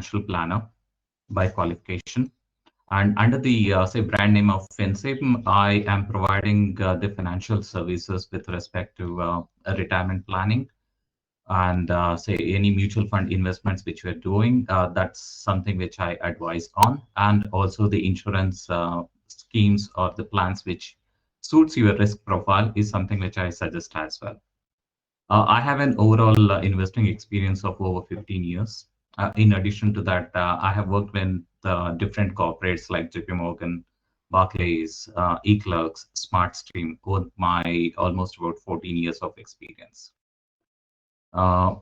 financial planner by qualification. And under the say brand name of FinSim, I am providing the financial services with respect to retirement planning and say any mutual fund investments which we're doing. That's something which I advise on, and also the insurance schemes or the plans which suits your risk profile is something which I suggest as well. I have an overall investing experience of over 15 years. In addition to that, I have worked with different corporates like JP Morgan, Barclays, eClerx, SmartStream, with my almost about 14 years of experience. Uh,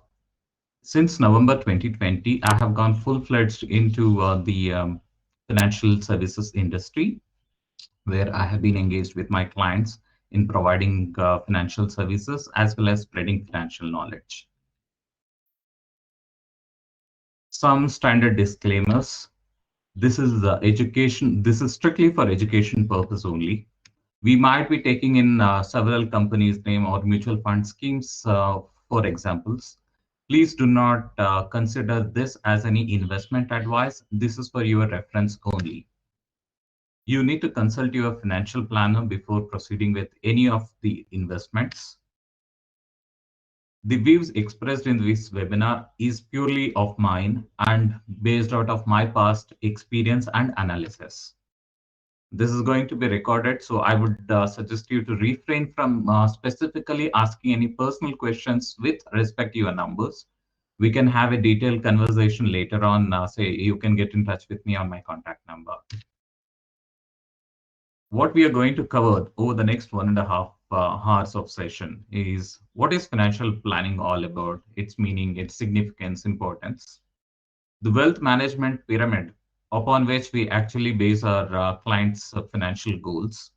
since November 2020, I have gone full-fledged into the financial services industry, where I have been engaged with my clients in providing financial services as well as spreading financial knowledge. Some standard disclaimers. This is education. This is strictly for education purpose only. We might be taking in several companies' name or mutual fund schemes for examples. Please do not consider this as any investment advice. This is for your reference only. You need to consult your financial planner before proceeding with any of the investments. The views expressed in this webinar is purely of mine and based out of my past experience and analysis. This is going to be recorded, so I would suggest you to refrain from specifically asking any personal questions with respect to your numbers. We can have a detailed conversation later on. Say you can get in touch with me on my contact number. What we are going to cover over the next 1.5 hours of session is what is financial planning all about, its meaning, its significance, importance, the wealth management pyramid upon which we actually base our clients' financial goals,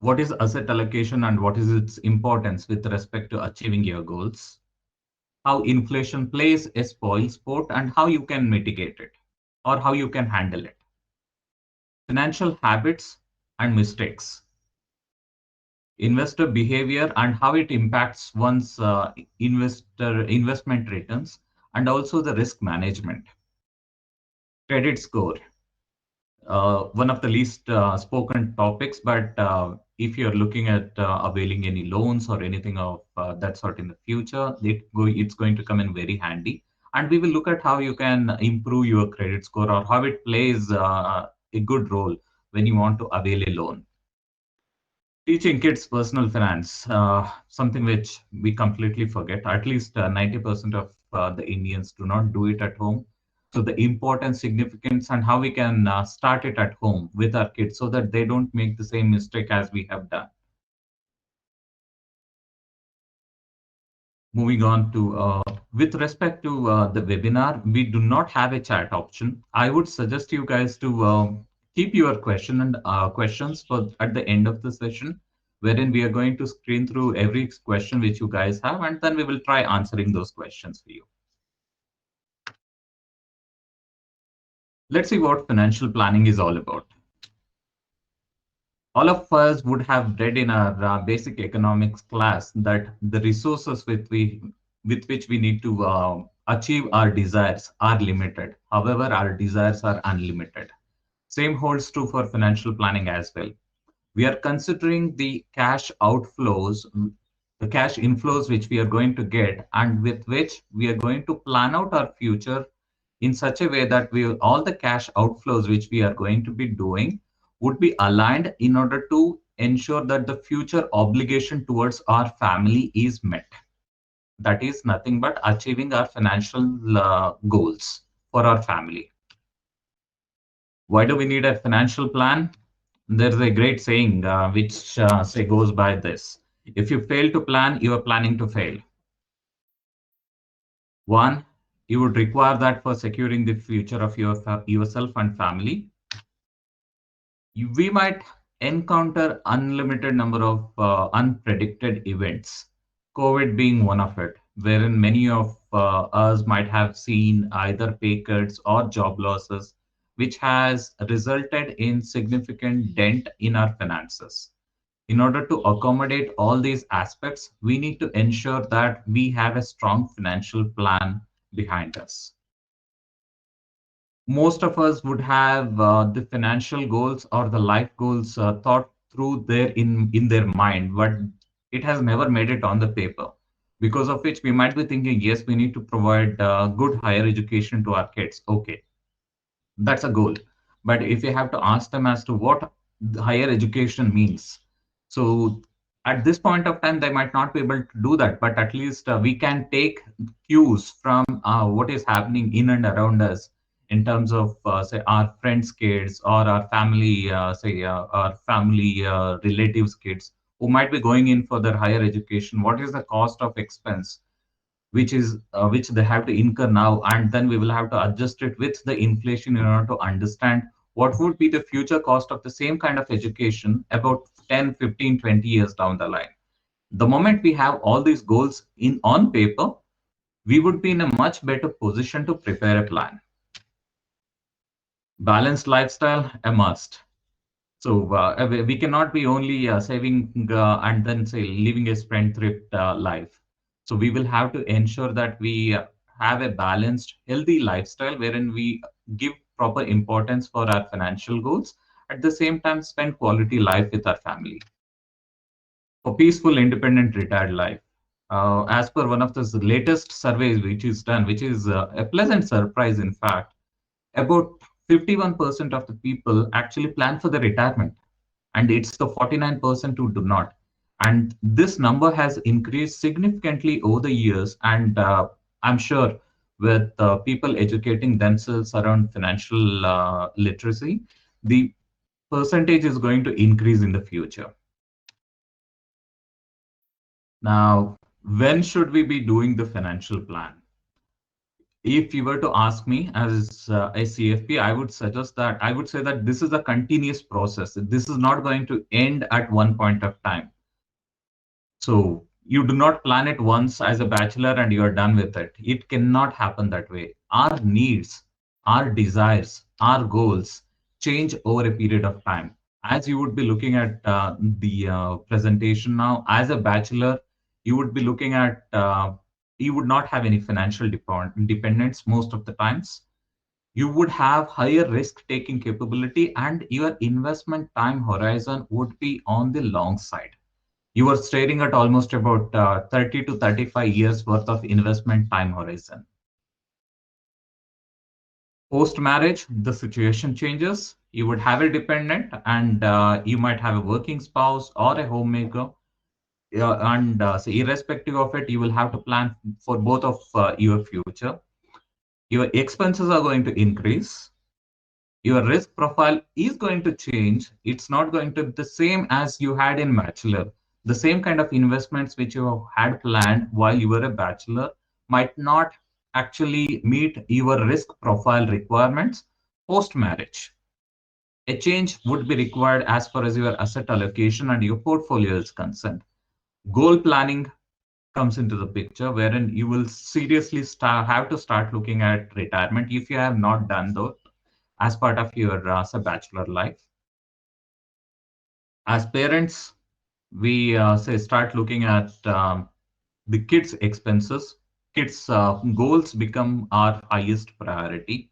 what is asset allocation and what is its importance with respect to achieving your goals, how inflation plays a spoil sport and how you can mitigate it or how you can handle it, financial habits and mistakes, investor behavior and how it impacts one's investment returns, and also the risk management, credit score, one of the least spoken topics, but if you're looking at availing any loans or anything of that sort in the future, it's going to come in very handy. And we will look at how you can improve your credit score or how it plays a good role when you want to avail a loan. Teaching kids personal finance, something which we completely forget. At least 90% of the Indians do not do it at home. So the importance, significance, and how we can start it at home with our kids so that they don't make the same mistake as we have done. Moving on to, with respect to the webinar, we do not have a chat option. I would suggest you guys to keep your questions for at the end of the session, wherein we are going to screen through every question which you guys have, and then we will try answering those questions for you. Let's see what financial planning is all about. All of us would have read in our basic economics class that the resources with which we need to achieve our desires are limited. However, our desires are unlimited. Same holds true for financial planning as well. We are considering the cash outflows, the cash inflows which we are going to get, and with which we are going to plan out our future in such a way that all the cash outflows which we are going to be doing would be aligned in order to ensure that the future obligation towards our family is met. That is nothing but achieving our financial goals for our family. Why do we need a financial plan? There's a great saying which goes by this: if you fail to plan, you are planning to fail. One, you would require that for securing the future of yourself and family. We might encounter unlimited number of unpredicted events, COVID being one of it, wherein many of us might have seen either pay cuts or job losses, which has resulted in significant dent in our finances. In order to accommodate all these aspects, we need to ensure that we have a strong financial plan behind us. Most of us would have the financial goals or the life goals thought through there in their mind, but it has never made it on the paper. Because of which we might be thinking, yes, we need to provide good higher education to our kids. Okay, that's a goal. But if you have to ask them as to what the higher education means, so at this point of time they might not be able to do that, but at least we can take cues from what is happening in and around us in terms of say our friends kids or our family say our family relatives kids who might be going in for their higher education. What is the cost of expense which they have to incur now, and then we will have to adjust it with the inflation in order to understand what would be the future cost of the same kind of education about 10, 15, 20 years down the line. The moment we have all these goals in on paper, we would be in a much better position to prepare a plan. Balanced lifestyle, a must. So we cannot be only saving and then say living a spendthrift life. So we will have to ensure that we have a balanced, healthy lifestyle wherein we give proper importance for our financial goals. At the same time, spend quality life with our family. For peaceful, independent, retired life. As per one of the latest surveys which is done, which is a pleasant surprise, in fact, about 51% of the people actually plan for the retirement, and it's the 49% who do not. And this number has increased significantly over the years, and I'm sure with people educating themselves around financial literacy, the percentage is going to increase in the future. Now, when should we be doing the financial plan? If you were to ask me as a CFP, I would suggest that I would say that this is a continuous process. This is not going to end at one point of time. So you do not plan it once as a bachelor and you are done with it. It cannot happen that way. Our needs, our desires, our goals change over a period of time. As you would be looking at the presentation now, as a bachelor, you would be looking at, you would not have any financial dependence most of the times. You would have higher risk taking capability, and your investment time horizon would be on the long side. You are staring at almost about 30 to 35 years worth of investment time horizon. Post marriage, the situation changes. You would have a dependent, and you might have a working spouse or a homemaker. And so irrespective of it, you will have to plan for both of your future. Your expenses are going to increase. Your risk profile is going to change. It's not going to be the same as you had in bachelor. The same kind of investments which you had planned while you were a bachelor might not actually meet your risk profile requirements post marriage. A change would be required as far as your asset allocation and your portfolio is concerned. Goal planning comes into the picture, wherein you will seriously have to start looking at retirement if you have not done that as part of your bachelor life. As parents, we say start looking at the kids' expenses. Kids' goals become our highest priority.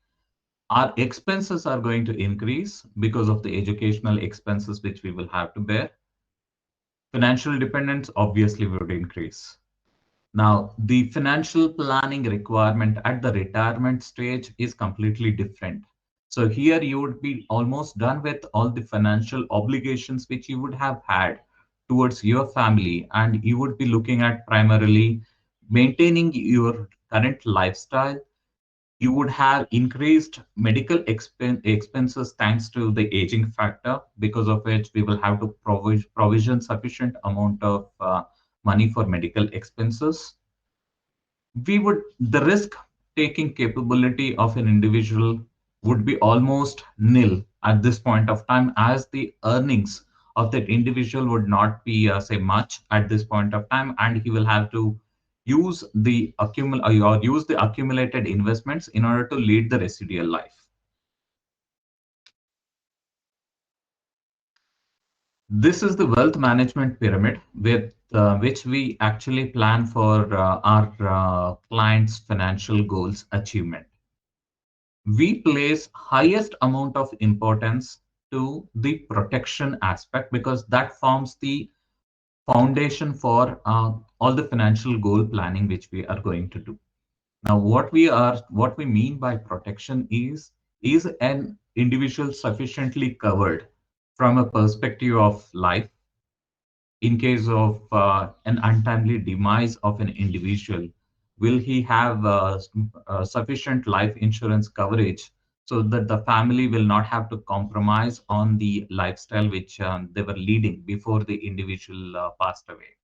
Our expenses are going to increase because of the educational expenses which we will have to bear. Financial dependence obviously would increase. Now, the financial planning requirement at the retirement stage is completely different. So here you would be almost done with all the financial obligations which you would have had towards your family, and you would be looking at primarily maintaining your current lifestyle. You would have increased medical expenses thanks to the aging factor, because of which we will have to provision sufficient amount of money for medical expenses. We would The risk taking capability of an individual would be almost nil at this point of time, as the earnings of that individual would not be say much at this point of time, and he will have to use the accumulated investments in order to lead the residual life. This is the wealth management pyramid with which we actually plan for our clients' financial goals achievement. We place highest amount of importance to the protection aspect because that forms the foundation for all the financial goal planning which we are going to do. Now, what we mean by protection is an individual sufficiently covered from a perspective of life in case of an untimely demise of an individual. Will he have sufficient life insurance coverage so that the family will not have to compromise on the lifestyle which they were leading before the individual passed away?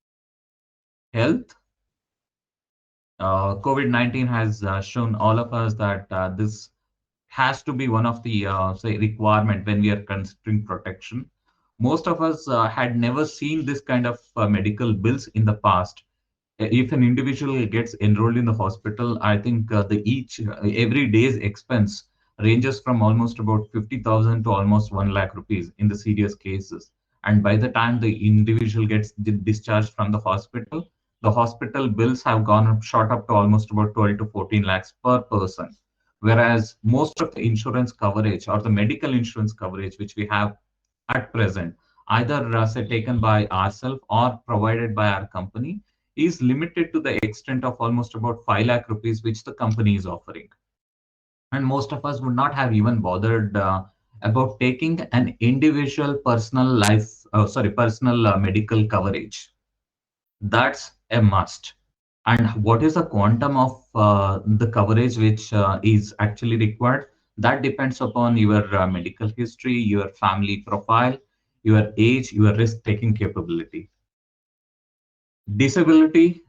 Health. COVID-19 has shown all of us that this has to be one of the say requirement when we are considering protection. Most of us had never seen this kind of medical bills in the past. If an individual gets enrolled in the hospital, I think the each every day's expense ranges from almost about 50,000 to almost 1 lakh rupees in the serious cases. And by the time the individual gets discharged from the hospital bills have gone up, shot up to almost about 12 to 14 lakhs per person. Whereas most of the insurance coverage or the medical insurance coverage which we have at present, either say taken by ourselves or provided by our company, is limited to the extent of almost about 5 lakh rupees which the company is offering. And most of us would not have even bothered about taking an individual personal personal medical coverage. That's a must. And what is the quantum of the coverage which is actually required? That depends upon your medical history, your family profile, your age, your risk taking capability. Disability,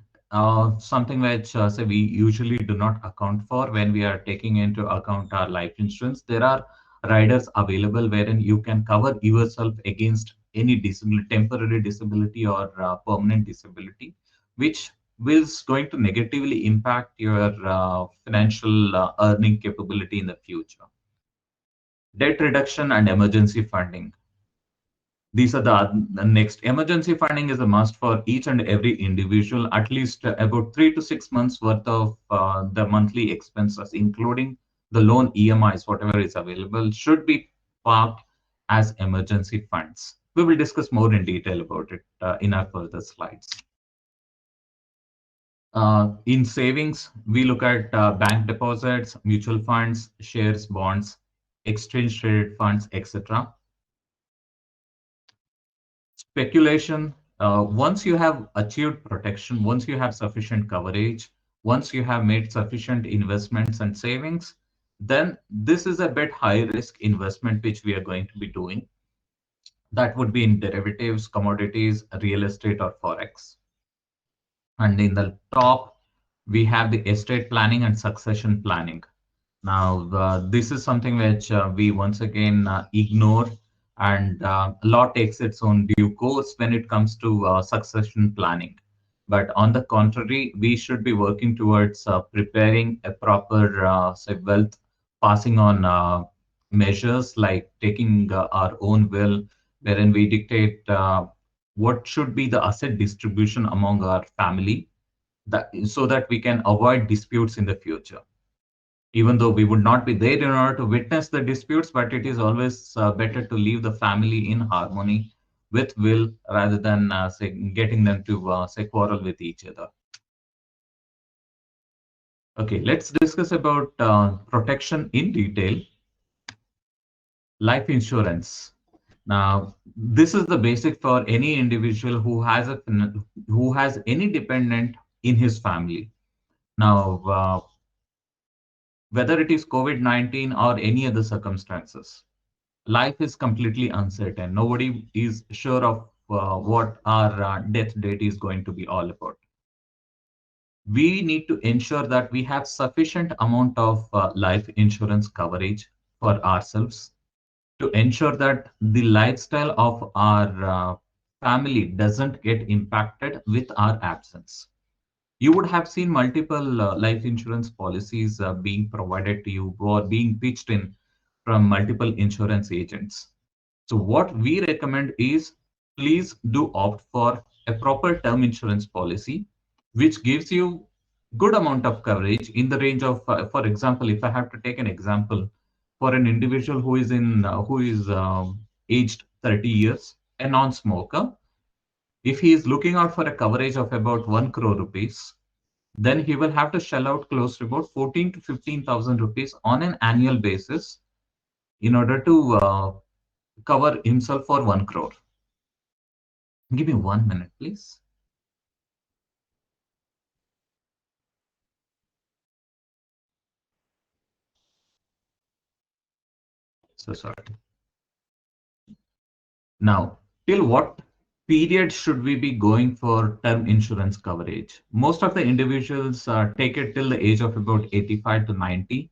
something which say we usually do not account for when we are taking into account our life insurance. There are riders available wherein you can cover yourself against any disability, temporary disability or permanent disability, which is going to negatively impact your financial earning capability in the future. Debt reduction and emergency funding. These are the next. Emergency funding is a must for each and every individual. At least about 3 to 6 months worth of the monthly expenses, including the loan EMIs, whatever is available, should be parked as emergency funds. We will discuss more in detail about it in our further slides. In savings, we look at bank deposits, mutual funds, shares, bonds, exchange traded funds, etc. Speculation, once you have achieved protection, once you have sufficient coverage, once you have made sufficient investments and savings, then this is a bit high risk investment which we are going to be doing. That would be in derivatives, commodities, real estate, or forex. And in the top, we have the estate planning and succession planning. Now, this is something which we once again ignore, and law takes its own due course when it comes to succession planning. But on the contrary, we should be working towards preparing a proper say wealth passing on measures like taking our own will, wherein we dictate what should be the asset distribution among our family, so that we can avoid disputes in the future, even though we would not be there in order to witness the disputes, but it is always better to leave the family in harmony with will rather than say getting them to say quarrel with each other. Okay, let's discuss about protection in detail. Life insurance. Now, this is the basic for any individual who has any dependent in his family. Now, whether it is COVID-19 or any other circumstances, life is completely uncertain. Nobody is sure of what our death date is going to be all about. We need to ensure that we have sufficient amount of life insurance coverage for ourselves to ensure that the lifestyle of our family doesn't get impacted with our absence. You would have seen multiple life insurance policies being provided to you or being pitched in from multiple insurance agents. So what we recommend is please do opt for a proper term insurance policy, which gives you good amount of coverage in the range of, for example, if I have to take an example, for an individual who is aged 30 years, a non-smoker, if he is looking out for a coverage of about 1 crore rupees, then he will have to shell out close to about 14 to 15,000 rupees on an annual basis in order to cover himself for 1 crore. Give me 1 minute, please. So sorry. Now, till what period should we be going for term insurance coverage? Most of the individuals take it till the age of about 85 to 90.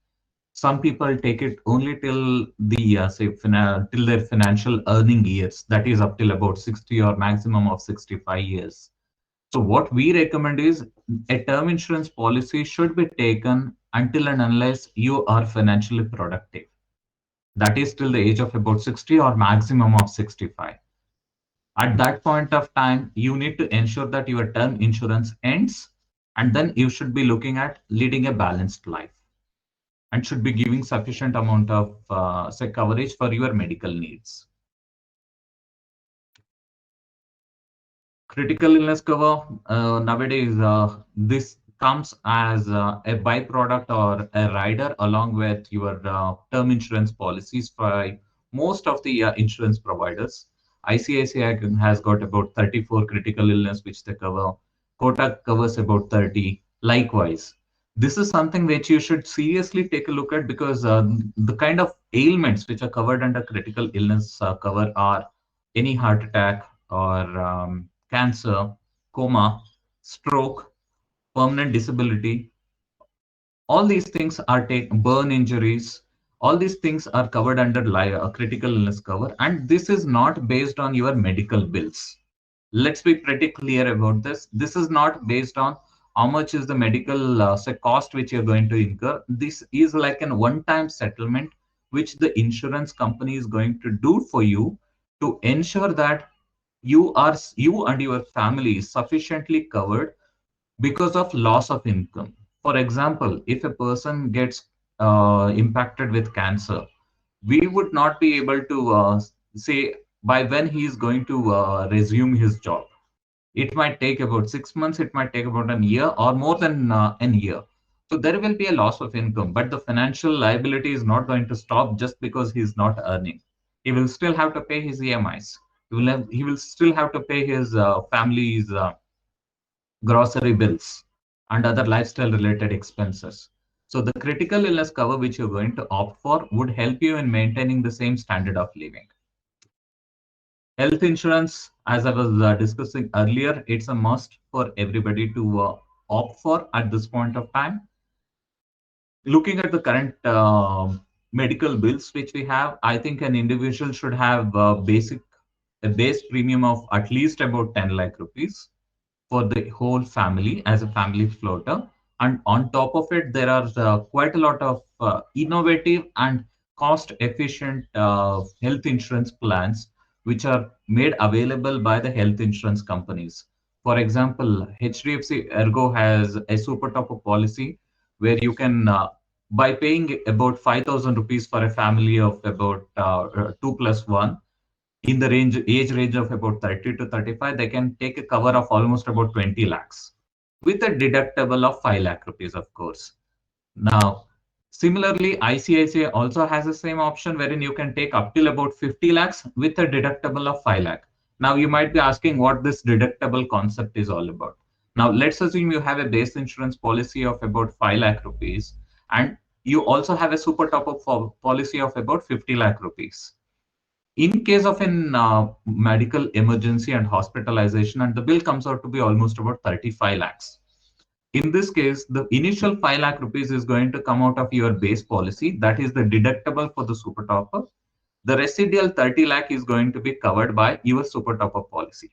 Some people take it only till the till their financial earning years, that is up till about 60 or maximum of 65 years. So what we recommend is a term insurance policy should be taken until and unless you are financially productive. That is till the age of about 60 or maximum of 65. At that point of time, you need to ensure that your term insurance ends, and then you should be looking at leading a balanced life and should be giving sufficient amount of say coverage for your medical needs. Critical illness cover nowadays, this comes as a byproduct or a rider along with your term insurance policies for most of the insurance providers. ICICI has got about 34 critical illness which they cover. Kotak covers about 30. Likewise, this is something which you should seriously take a look at, because the kind of ailments which are covered under critical illness cover are any heart attack or cancer, coma, stroke, permanent disability. All these things are burn injuries. All these things are covered under critical illness cover, and this is not based on your medical bills. Let's be pretty clear about this. This is not based on how much is the medical say cost which you're going to incur. This is like an one-time settlement which the insurance company is going to do for you to ensure that you and your family is sufficiently covered because of loss of income. For example, if a person gets impacted with cancer, we would not be able to say by when he is going to resume his job. It might take about 6 months, it might take about a year or more than a year. So there will be a loss of income, but the financial liability is not going to stop just because he's not earning. He will still have to pay his EMIs. He will still have to pay his family's grocery bills and other lifestyle related expenses. So the critical illness cover which you're going to opt for would help you in maintaining the same standard of living. Health insurance, as I was discussing earlier, it's a must for everybody to opt for at this point of time. Looking at the current medical bills which we have, I think an individual should have a base premium of at least about 10 lakh rupees for the whole family as a family floater. And on top of it, there are quite a lot of innovative and cost efficient health insurance plans which are made available by the health insurance companies. For example, HDFC Ergo has a super top policy where you can, by paying about 5,000 rupees for a family of about 2+1, in the age range of about 30 to 35, they can take a cover of almost about 20 lakhs with a deductible of 5 lakh rupees, of course. Now, similarly, ICICI also has the same option wherein you can take up till about 50 lakhs with a deductible of 5 lakh. Now, you might be asking what this deductible concept is all about. Now, let's assume you have a base insurance policy of about 5 lakh rupees, and you also have a super top-up policy of about 50 lakh rupees. In case of an medical emergency and hospitalization, and the bill comes out to be almost about 35 lakhs. In this case, the initial 5 lakh rupees is going to come out of your base policy. That is the deductible for the super topper. The residual 30 lakh is going to be covered by your super topper policy.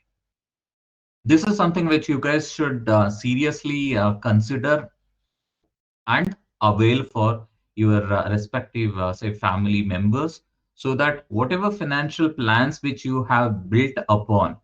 This is something which you guys should seriously consider and avail for your respective say family members, so that whatever financial plans which you have built upon,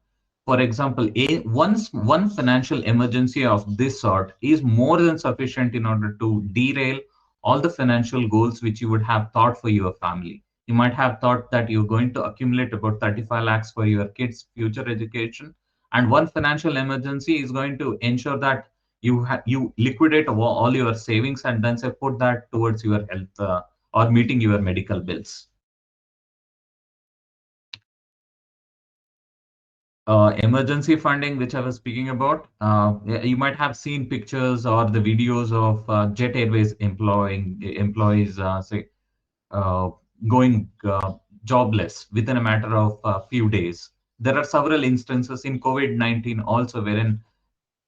for example, one financial emergency of this sort is more than sufficient in order to derail all the financial goals which you would have thought for your family. You might have thought that you're going to accumulate about 35 lakhs for your kids' future education, and one financial emergency is going to ensure that you liquidate all your savings and then say put that towards your health or meeting your medical bills. Emergency funding, which I was speaking about, you might have seen pictures or the videos of Jet Airways employing employees, say, uh, going jobless within a matter of a few days. There are several instances in COVID-19 also wherein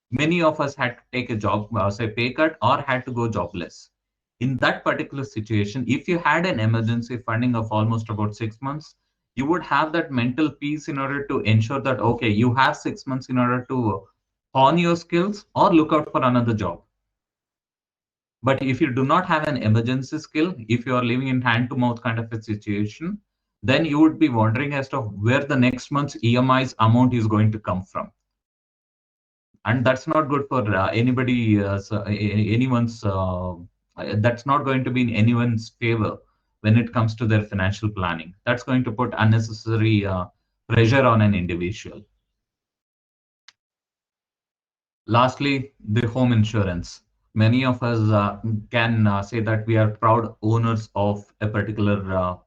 many of us had to take a job, say, pay cut or had to go jobless. In that particular situation, if you had an emergency funding of almost about 6 months, you would have that mental peace in order to ensure that, okay, you have 6 months in order to hone your skills or look out for another job. But if you do not have an emergency skill, if you are living in hand to mouth kind of a situation, then you would be wondering as to where the next month's EMI's amount is going to come from. And that's not good for anybody, anyone's, that's not going to be in anyone's favor when it comes to their financial planning. That's going to put unnecessary pressure on an individual. Lastly, the home insurance. Many of us can say that we are proud owners of a particular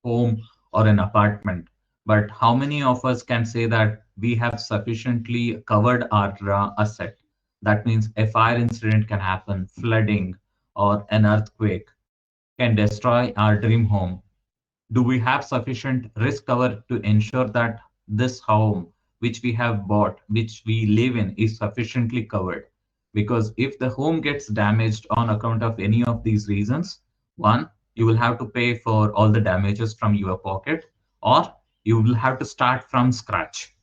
home or an apartment. But how many of us can say that we have sufficiently covered our asset? That means a fire incident can happen, flooding, or an earthquake can destroy our dream home. Do we have sufficient risk cover to ensure that this home, which we have bought, which we live in, is sufficiently covered? Because if the home gets damaged on account of any of these reasons, one, you will have to pay for all the damages from your pocket, or you will have to start from scratch.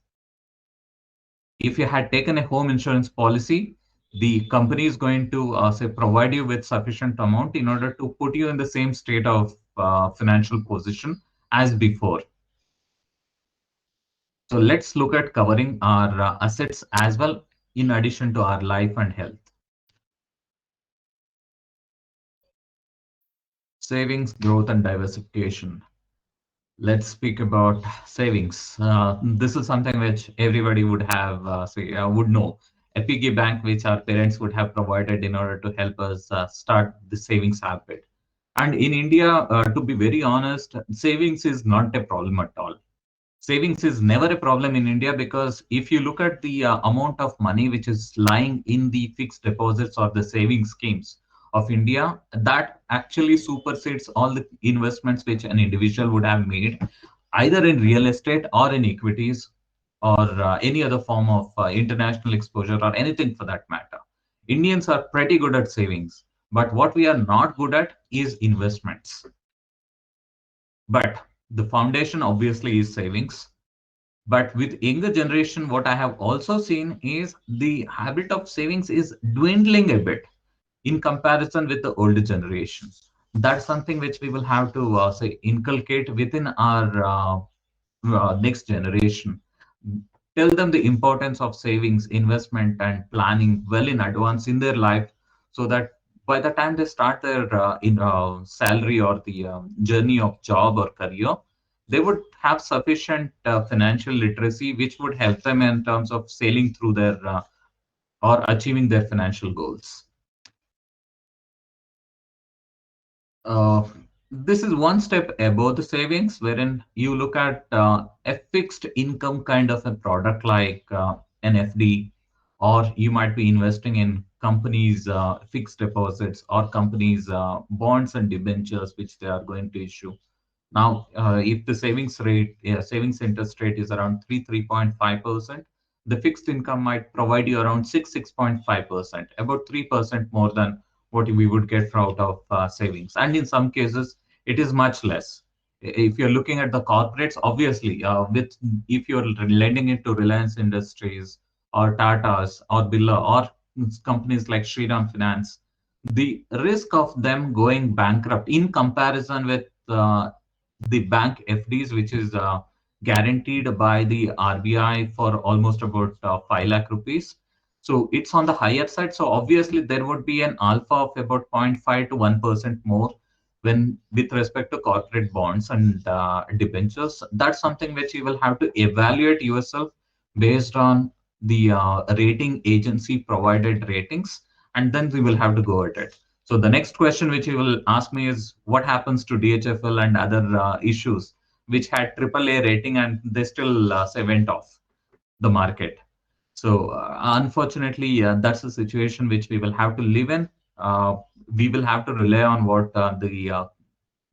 If you had taken a home insurance policy, the company is going to say provide you with sufficient amount in order to put you in the same state of financial position as before. So let's look at covering our assets as well in addition to our life and health. Savings, growth, and diversification. Let's speak about savings. This is something which everybody would have, would know. A piggy bank which our parents would have provided in order to help us start the savings habit. And in India, to be very honest, savings is not a problem at all. Savings is never a problem in India because if you look at the amount of money which is lying in the fixed deposits or the saving schemes of India, that actually supersedes all the investments which an individual would have made, either in real estate or in equities or any other form of international exposure or anything for that matter. Indians are pretty good at savings, but what we are not good at is investments. But the foundation obviously is savings. But with younger generation, what I have also seen is the habit of savings is dwindling a bit in comparison with the older generation. That's something which we will have to say inculcate within our next generation. Tell them the importance of savings, investment, and planning well in advance in their life, so that by the time they start their salary or the journey of job or career, they would have sufficient financial literacy, which would help them in terms of sailing through their or achieving their financial goals. Uh, this is one step above the savings, wherein you look at a fixed income kind of a product like an FD, or you might be investing in companies' fixed deposits or companies' bonds and debentures, which they are going to issue. Now, if the savings rate, savings interest rate is around 3.5%, the fixed income might provide you around 6.5%, about 3% more than what we would get out of savings. And in some cases, it is much less. If you're looking at the corporates, obviously, with if you're lending it to Reliance Industries or Tata's or Birla or companies like Shriram Finance, the risk of them going bankrupt in comparison with the bank FDs, which is guaranteed by the RBI for almost about 5 lakh rupees. So it's on the higher side. So obviously there would be an alpha of about 0.5 to 1% more when with respect to corporate bonds and debentures. That's something which you will have to evaluate yourself based on the rating agency provided ratings, and then we will have to go at it. So the next question which you will ask me is what happens to DHFL and other issues which had AAA rating and they still say went off the market. So unfortunately, that's a situation which we will have to live in. We will have to rely on what the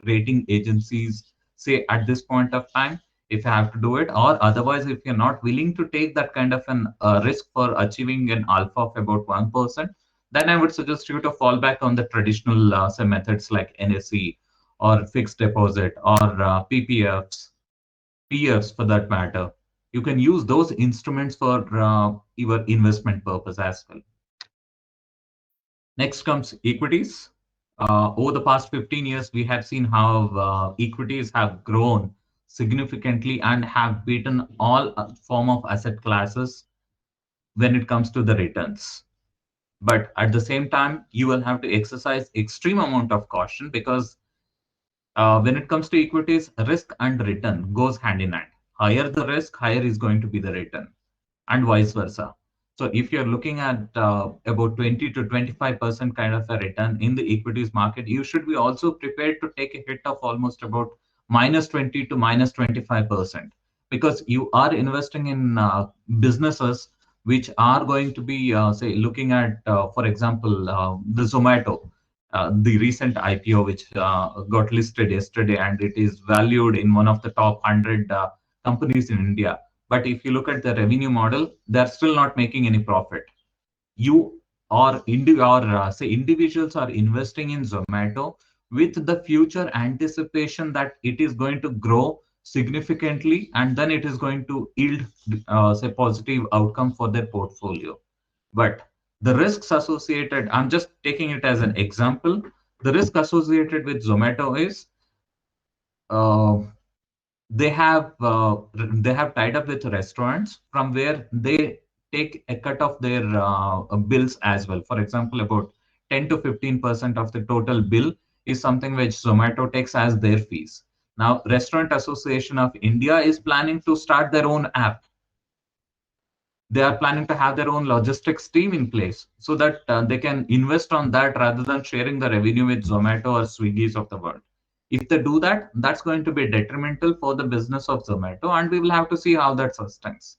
rating agencies say at this point of time if you have to do it, or otherwise if you're not willing to take that kind of an risk for achieving an alpha of about 1%, then I would suggest you to fall back on the traditional say methods like NSE or fixed deposit or PPFs, PFs for that matter. You can use those instruments for your investment purpose as well. Next comes equities. Over the past 15 years, we have seen how equities have grown significantly and have beaten all form of asset classes when it comes to the returns. But at the same time, you will have to exercise extreme amount of caution because when it comes to equities, risk and return goes hand in hand. Higher the risk, higher is going to be the return, and vice versa. So if you're looking at about 20 to 25% kind of a return in the equities market, you should be also prepared to take a hit of almost about minus 20 to minus 25%, because you are investing in businesses which are going to be, say, looking at, for example, the Zomato, the recent IPO, which got listed yesterday, and it is valued in one of the top 100 companies in India. But if you look at the revenue model, they're still not making any profit. You or say individuals are investing in Zomato with the future anticipation that it is going to grow significantly and then it is going to yield say positive outcome for their portfolio. But the risks associated, I'm just taking it as an example, the risk associated with Zomato is uh, they have tied up with restaurants from where they take a cut of their bills as well. For example, about 10 to 15% of the total bill is something which Zomato takes as their fees. Now, Restaurant Association of India is planning to start their own app. They are planning to have their own logistics team in place so that they can invest on that rather than sharing the revenue with Zomato or Swiggy's of the world. If they do that, that's going to be detrimental for the business of Zomato, and we will have to see how that sustains.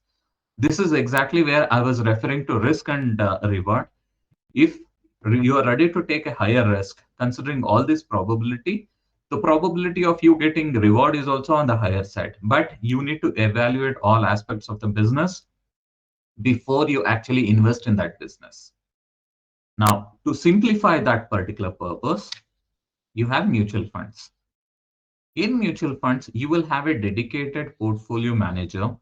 This is exactly where I was referring to risk and reward. If you are ready to take a higher risk, considering all this probability, the probability of you getting reward is also on the higher side. But you need to evaluate all aspects of the business before you actually invest in that business. Now, to simplify that particular purpose, you have mutual funds. In mutual funds, you will have a dedicated portfolio manager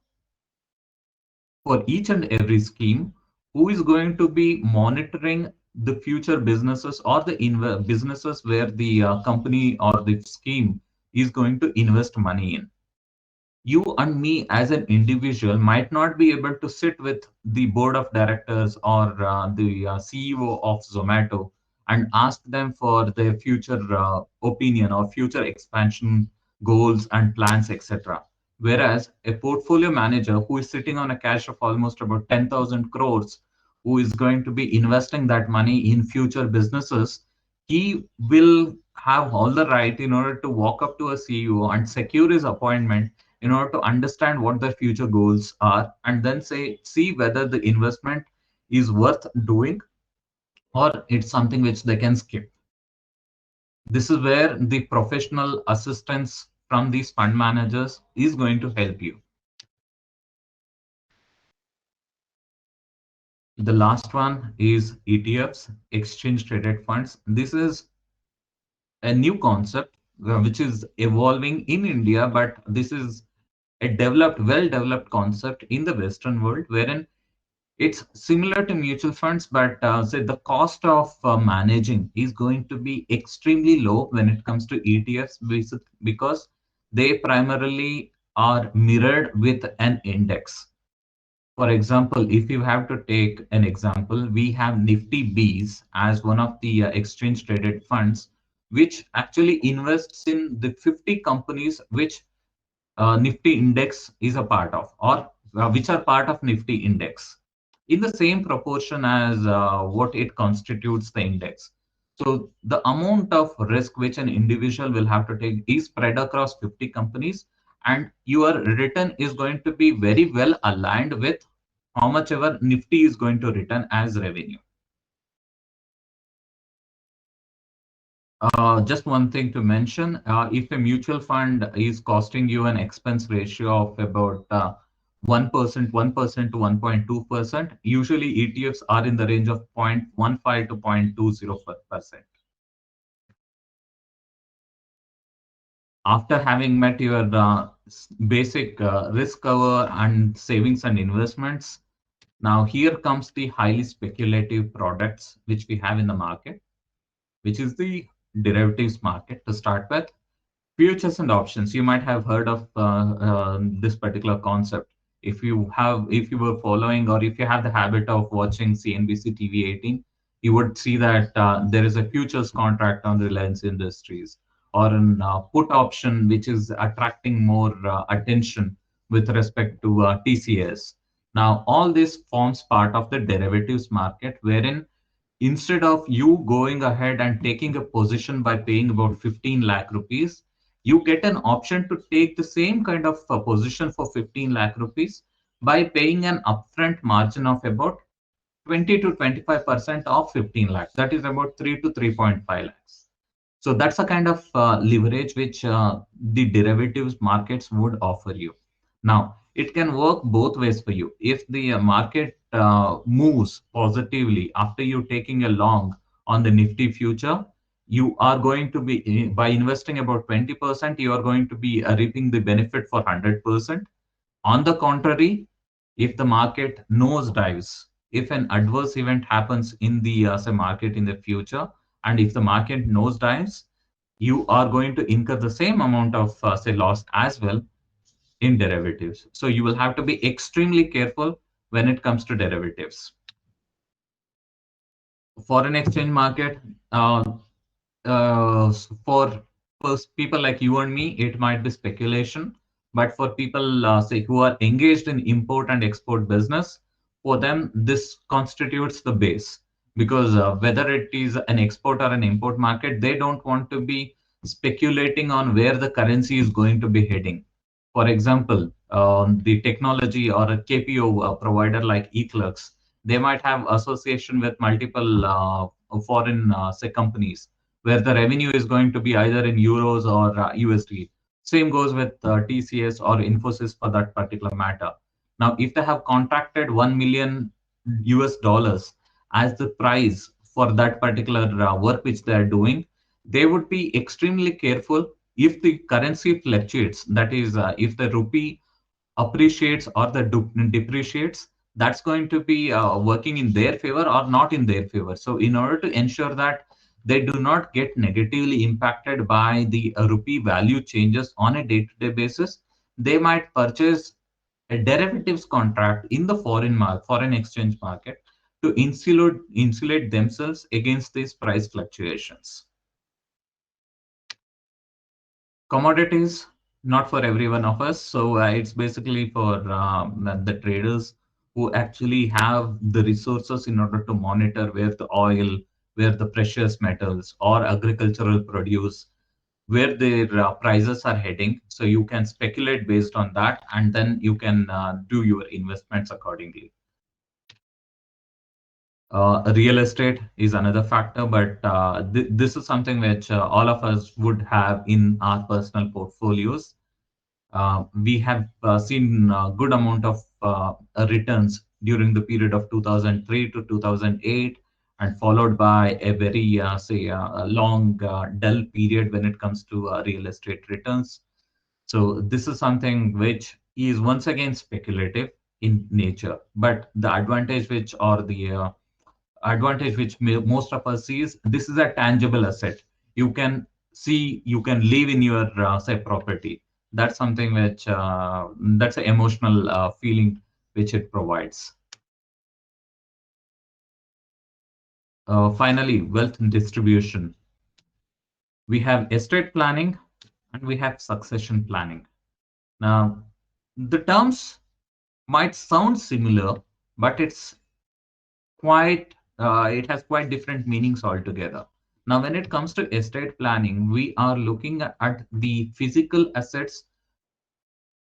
for each and every scheme who is going to be monitoring the future businesses or the businesses where the company or the scheme is going to invest money in. You and me as an individual might not be able to sit with the board of directors or the CEO of Zomato and ask them for their future opinion or future expansion goals and plans, etc. Whereas a portfolio manager who is sitting on a cash of almost about 10,000 crores, who is going to be investing that money in future businesses, he will have all the right in order to walk up to a CEO and secure his appointment in order to understand what their future goals are and then see whether the investment is worth doing or it's something which they can skip. This is where the professional assistance from these fund managers is going to help you. The last one is ETFs, exchange traded funds. This is a new concept which is evolving in India, but this is a well developed concept in the Western world, wherein it's similar to mutual funds, but say the cost of managing is going to be extremely low when it comes to ETFs because they primarily are mirrored with an index. For example, if you have to take an example, we have Nifty Bees as one of the exchange traded funds, which actually invests in the 50 companies which Nifty index is a part of, or which are part of Nifty index in the same proportion as what it constitutes the index. So the amount of risk which an individual will have to take is spread across 50 companies, and your return is going to be very well aligned with how much ever Nifty is going to return as revenue. Just one thing to mention, if a mutual fund is costing you an expense ratio of about 1% to 1.2%, usually ETFs are in the range of 0.15 to 0.20%. After having met your basic risk cover and savings and investments, now here comes the highly speculative products which we have in the market, which is the derivatives market to start with. Futures and options. You might have heard of this particular concept. If you were following, or if you have the habit of watching CNBC TV 18, you would see that there is a futures contract on Reliance Industries, or an put option which is attracting more attention with respect to TCS. Now, all this forms part of the derivatives market, wherein instead of you going ahead and taking a position by paying about 15 lakh rupees, you get an option to take the same kind of position for 15 lakh rupees by paying an upfront margin of about 20 to 25% of 15 lakhs. That is about 3 to 3.5 lakhs. So that's a kind of leverage which the derivatives markets would offer you. Now, it can work both ways for you. If the market moves positively after you taking a long on the Nifty future, you are going to be, by investing about 20%, you are going to be reaping the benefit for 100%. On the contrary, if the market nosedives, if an adverse event happens in the say market in the future, and if the market nosedives, you are going to incur the same amount of say loss as well in derivatives. So you will have to be extremely careful when it comes to derivatives. Foreign exchange market, uh, for people like you and me, it might be speculation. But for people, say, who are engaged in import and export business, for them, this constitutes the base. Because whether it is an export or an import market, they don't want to be speculating on where the currency is going to be heading. For example, the technology or a KPO provider like eClerx, they might have association with multiple foreign say companies where the revenue is going to be either in euros or USD. Same goes with TCS or Infosys for that particular matter. Now, if they have contracted 1 million US dollars as the price for that particular work which they are doing, they would be extremely careful if the currency fluctuates. That is, if the rupee appreciates or the depreciates, that's going to be working in their favor or not in their favor. So in order to ensure that they do not get negatively impacted by the rupee value changes on a day-to-day basis, they might purchase a derivatives contract in the foreign exchange market to insulate themselves against these price fluctuations. Commodities, not for every one of us. So it's basically for the traders who actually have the resources in order to monitor where the oil, where the precious metals or agricultural produce, where their prices are heading. So you can speculate based on that, and then you can do your investments accordingly. Real estate is another factor, but this is something which all of us would have in our personal portfolios. We have seen a good amount of returns during the period of 2003 to 2008, and followed by a very, say, a long dull period when it comes to real estate returns. So this is something which is once again speculative in nature, but the advantage which, or the advantage which most of us see, is this is a tangible asset. You can see, you can live in your say property. That's something which that's an emotional feeling which it provides. Finally, wealth distribution. We have estate planning and we have succession planning. Now, the terms might sound similar, but it has quite different meanings altogether. Now, when it comes to estate planning, we are looking at the physical assets,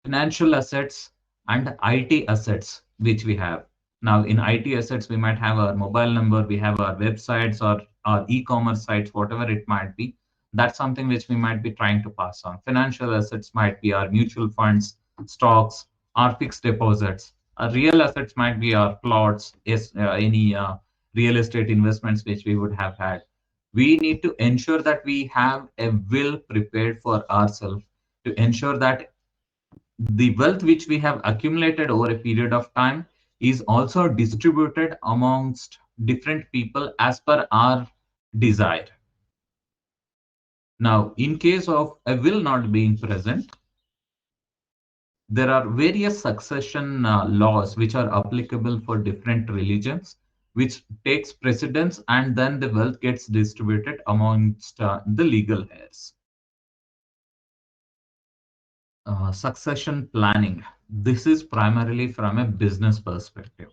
financial assets, and IT assets which we have. Now, in IT assets, we might have our mobile number, we have our websites or our e-commerce sites, whatever it might be. That's something which we might be trying to pass on. Financial assets might be our mutual funds, stocks, our fixed deposits. Our real assets might be our plots, any real estate investments which we would have had. We need to ensure that we have a will prepared for ourselves to ensure that the wealth which we have accumulated over a period of time is also distributed amongst different people as per our desire. Now, in case of a will not being present, there are various succession laws which are applicable for different religions, which takes precedence and then the wealth gets distributed amongst the legal heirs. Succession planning. This is primarily from a business perspective.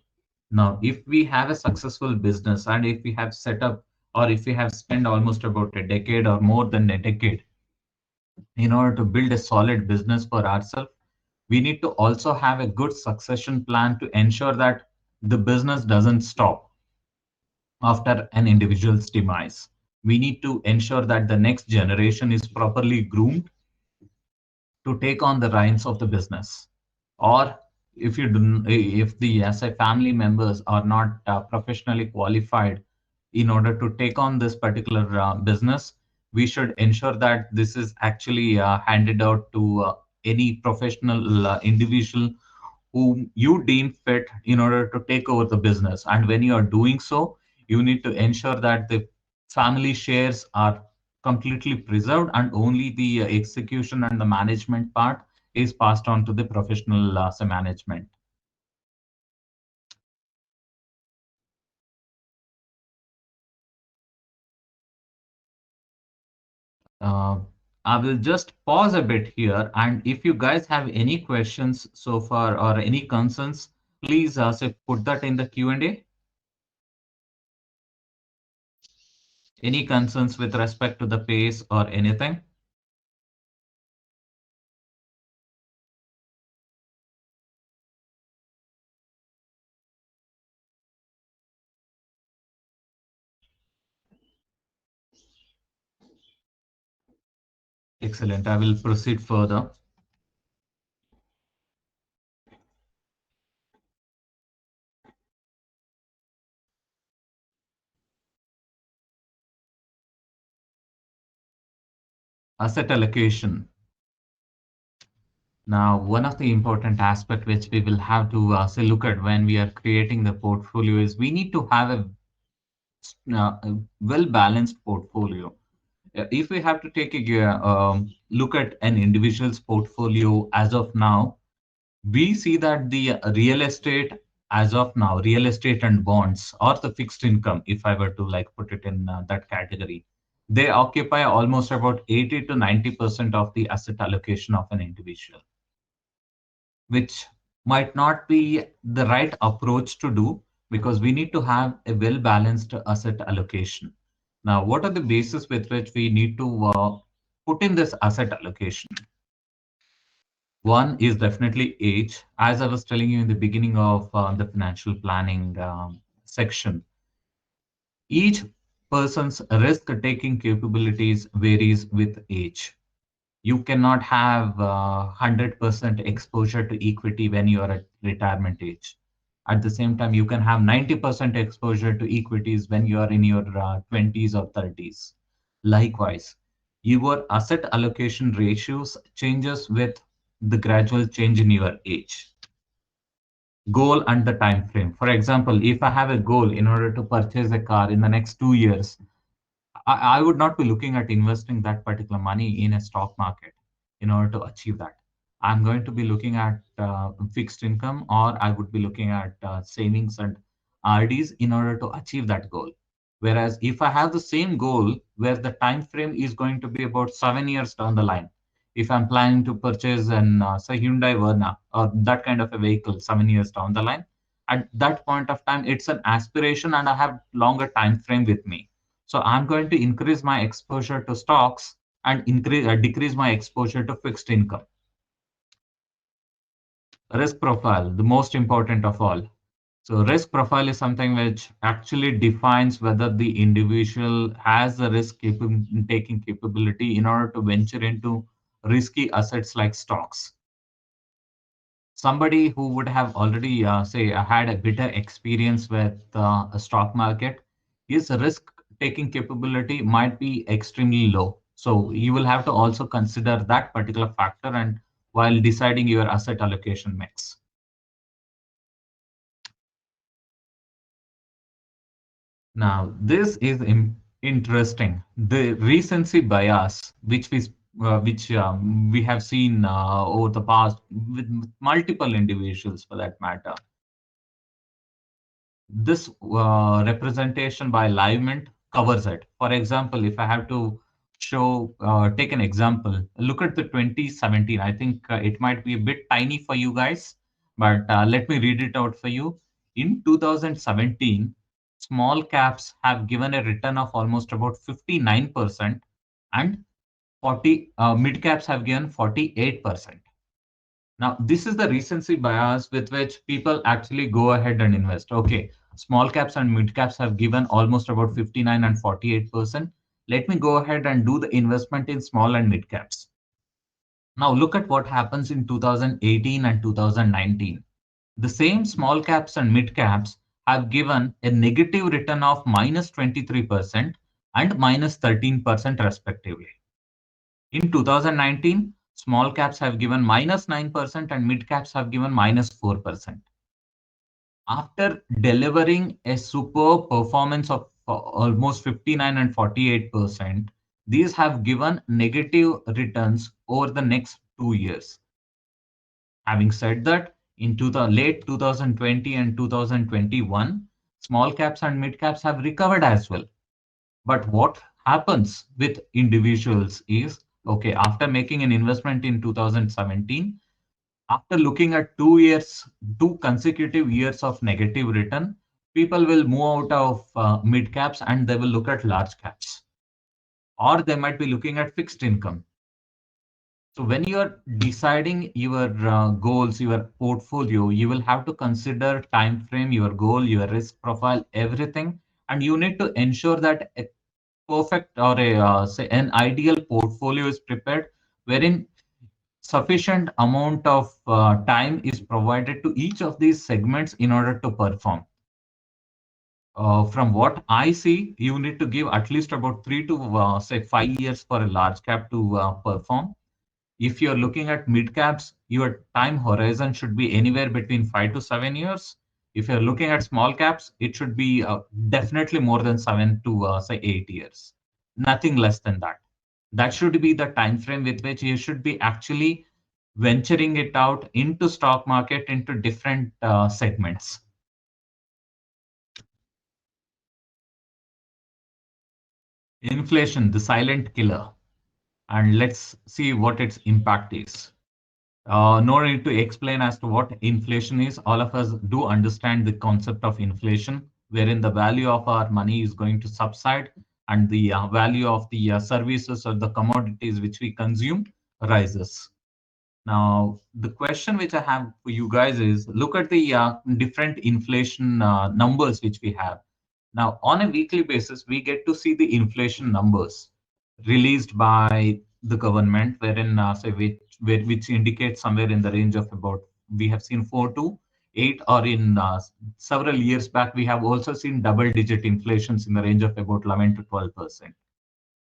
Now, if we have a successful business and if we have set up or if we have spent almost about a decade or more than a decade in order to build a solid business for ourselves, we need to also have a good succession plan to ensure that the business doesn't stop after an individual's demise. We need to ensure that the next generation is properly groomed to take on the reins of the business. Or if you do, if the as a family members are not professionally qualified in order to take on this particular business, we should ensure that this is actually handed out to any professional individual whom you deem fit in order to take over the business. And when you are doing so, you need to ensure that the family shares are completely preserved and only the execution and the management part is passed on to the professional management. Uh, I will just pause a bit here, and if you guys have any questions so far or any concerns, please say put that in the Q&A. Any concerns with respect to the pace or anything? Excellent. I will proceed further. Asset allocation. Now, one of the important aspect which we will have to say look at when we are creating the portfolio is we need to have a well-balanced portfolio. If we have to take a look at an individual's portfolio as of now, we see that the real estate as of now, real estate and bonds or the fixed income, if I were to like put it in that category, they occupy almost about 80 to 90% of the asset allocation of an individual, which might not be the right approach to do because we need to have a well balanced asset allocation. Now, what are the basis with which we need to put in this asset allocation? One is definitely age. As I was telling you in the beginning of the financial planning section, each person's risk taking capabilities varies with age. You cannot have 100% exposure to equity when you are at retirement age. At the same time, you can have 90% exposure to equities when you are in your 20s or 30s. Likewise, your asset allocation ratios changes with the gradual change in your age. Goal and the time frame. For example, if I have a goal in order to purchase a car in the next 2 years, I would not be looking at investing that particular money in a stock market in order to achieve that. I'm going to be looking at fixed income, or I would be looking at savings and RDs in order to achieve that goal. Whereas if I have the same goal where the time frame is going to be about 7 years down the line, if I'm planning to purchase an say Hyundai Verna or that kind of a vehicle 7 years down the line, at that point of time it's an aspiration and I have longer time frame with me. So I'm going to increase my exposure to stocks and decrease my exposure to fixed income. Risk profile, the most important of all. So risk profile is something which actually defines whether the individual has the taking capability in order to venture into risky assets like stocks. Somebody who would have already say had a bitter experience with a stock market, his risk taking capability might be extremely low. So you will have to also consider that particular factor and while deciding your asset allocation mix. Now, this is interesting. The recency bias, which we have seen over the past with multiple individuals, for that matter. This representation by alignment covers it. For example, if I have to take an example, look at the 2017. I think it might be a bit tiny for you guys, but let me read it out for you. In 2017, small caps have given a return of almost about 59%, and 40 mid caps have given 48%. Now, this is the recency bias with which people actually go ahead and invest. Okay, small caps and mid caps have given almost about 59 and 48%. Let me go ahead and do the investment in small and mid caps. Now, look at what happens in 2018 and 2019. The same small caps and mid caps have given a negative return of minus 23% and minus 13% respectively. In 2019, small caps have given minus 9% and mid caps have given minus 4%. After delivering a superb performance of almost 59 and 48%, these have given negative returns over the next 2 years. Having said that, into the late 2020 and 2021, small caps and mid caps have recovered as well. But what happens with individuals is, okay, after making an investment in 2017, after looking at 2 years, 2 consecutive years of negative return, people will move out of mid caps and they will look at large caps, or they might be looking at fixed income. So when you are deciding your goals, your portfolio, you will have to consider time frame, your goal, your risk profile, everything, and you need to ensure that a perfect or a say an ideal portfolio is prepared, wherein sufficient amount of time is provided to each of these segments in order to perform. From what I see, you need to give at least about 3 to say 5 years for a large cap to perform. If you're looking at mid caps, your time horizon should be anywhere between 5 to 7 years. If you're looking at small caps, it should be definitely more than 7 to say 8 years. Nothing less than that. That should be the time frame with which you should be actually venturing it out into stock market into different segments. Inflation, the silent killer, and let's see what its impact is. No need to explain as to what inflation is. All of us do understand the concept of inflation, wherein the value of our money is going to subside and the value of the services or the commodities which we consume rises. Now, the question which I have for you guys is, look at the different inflation numbers which we have. Now, on a weekly basis, we get to see the inflation numbers released by the government, wherein which indicates somewhere in the range of about, we have seen 4 to 8, or in several years back, we have also seen double-digit inflations in the range of about 11 to 12%.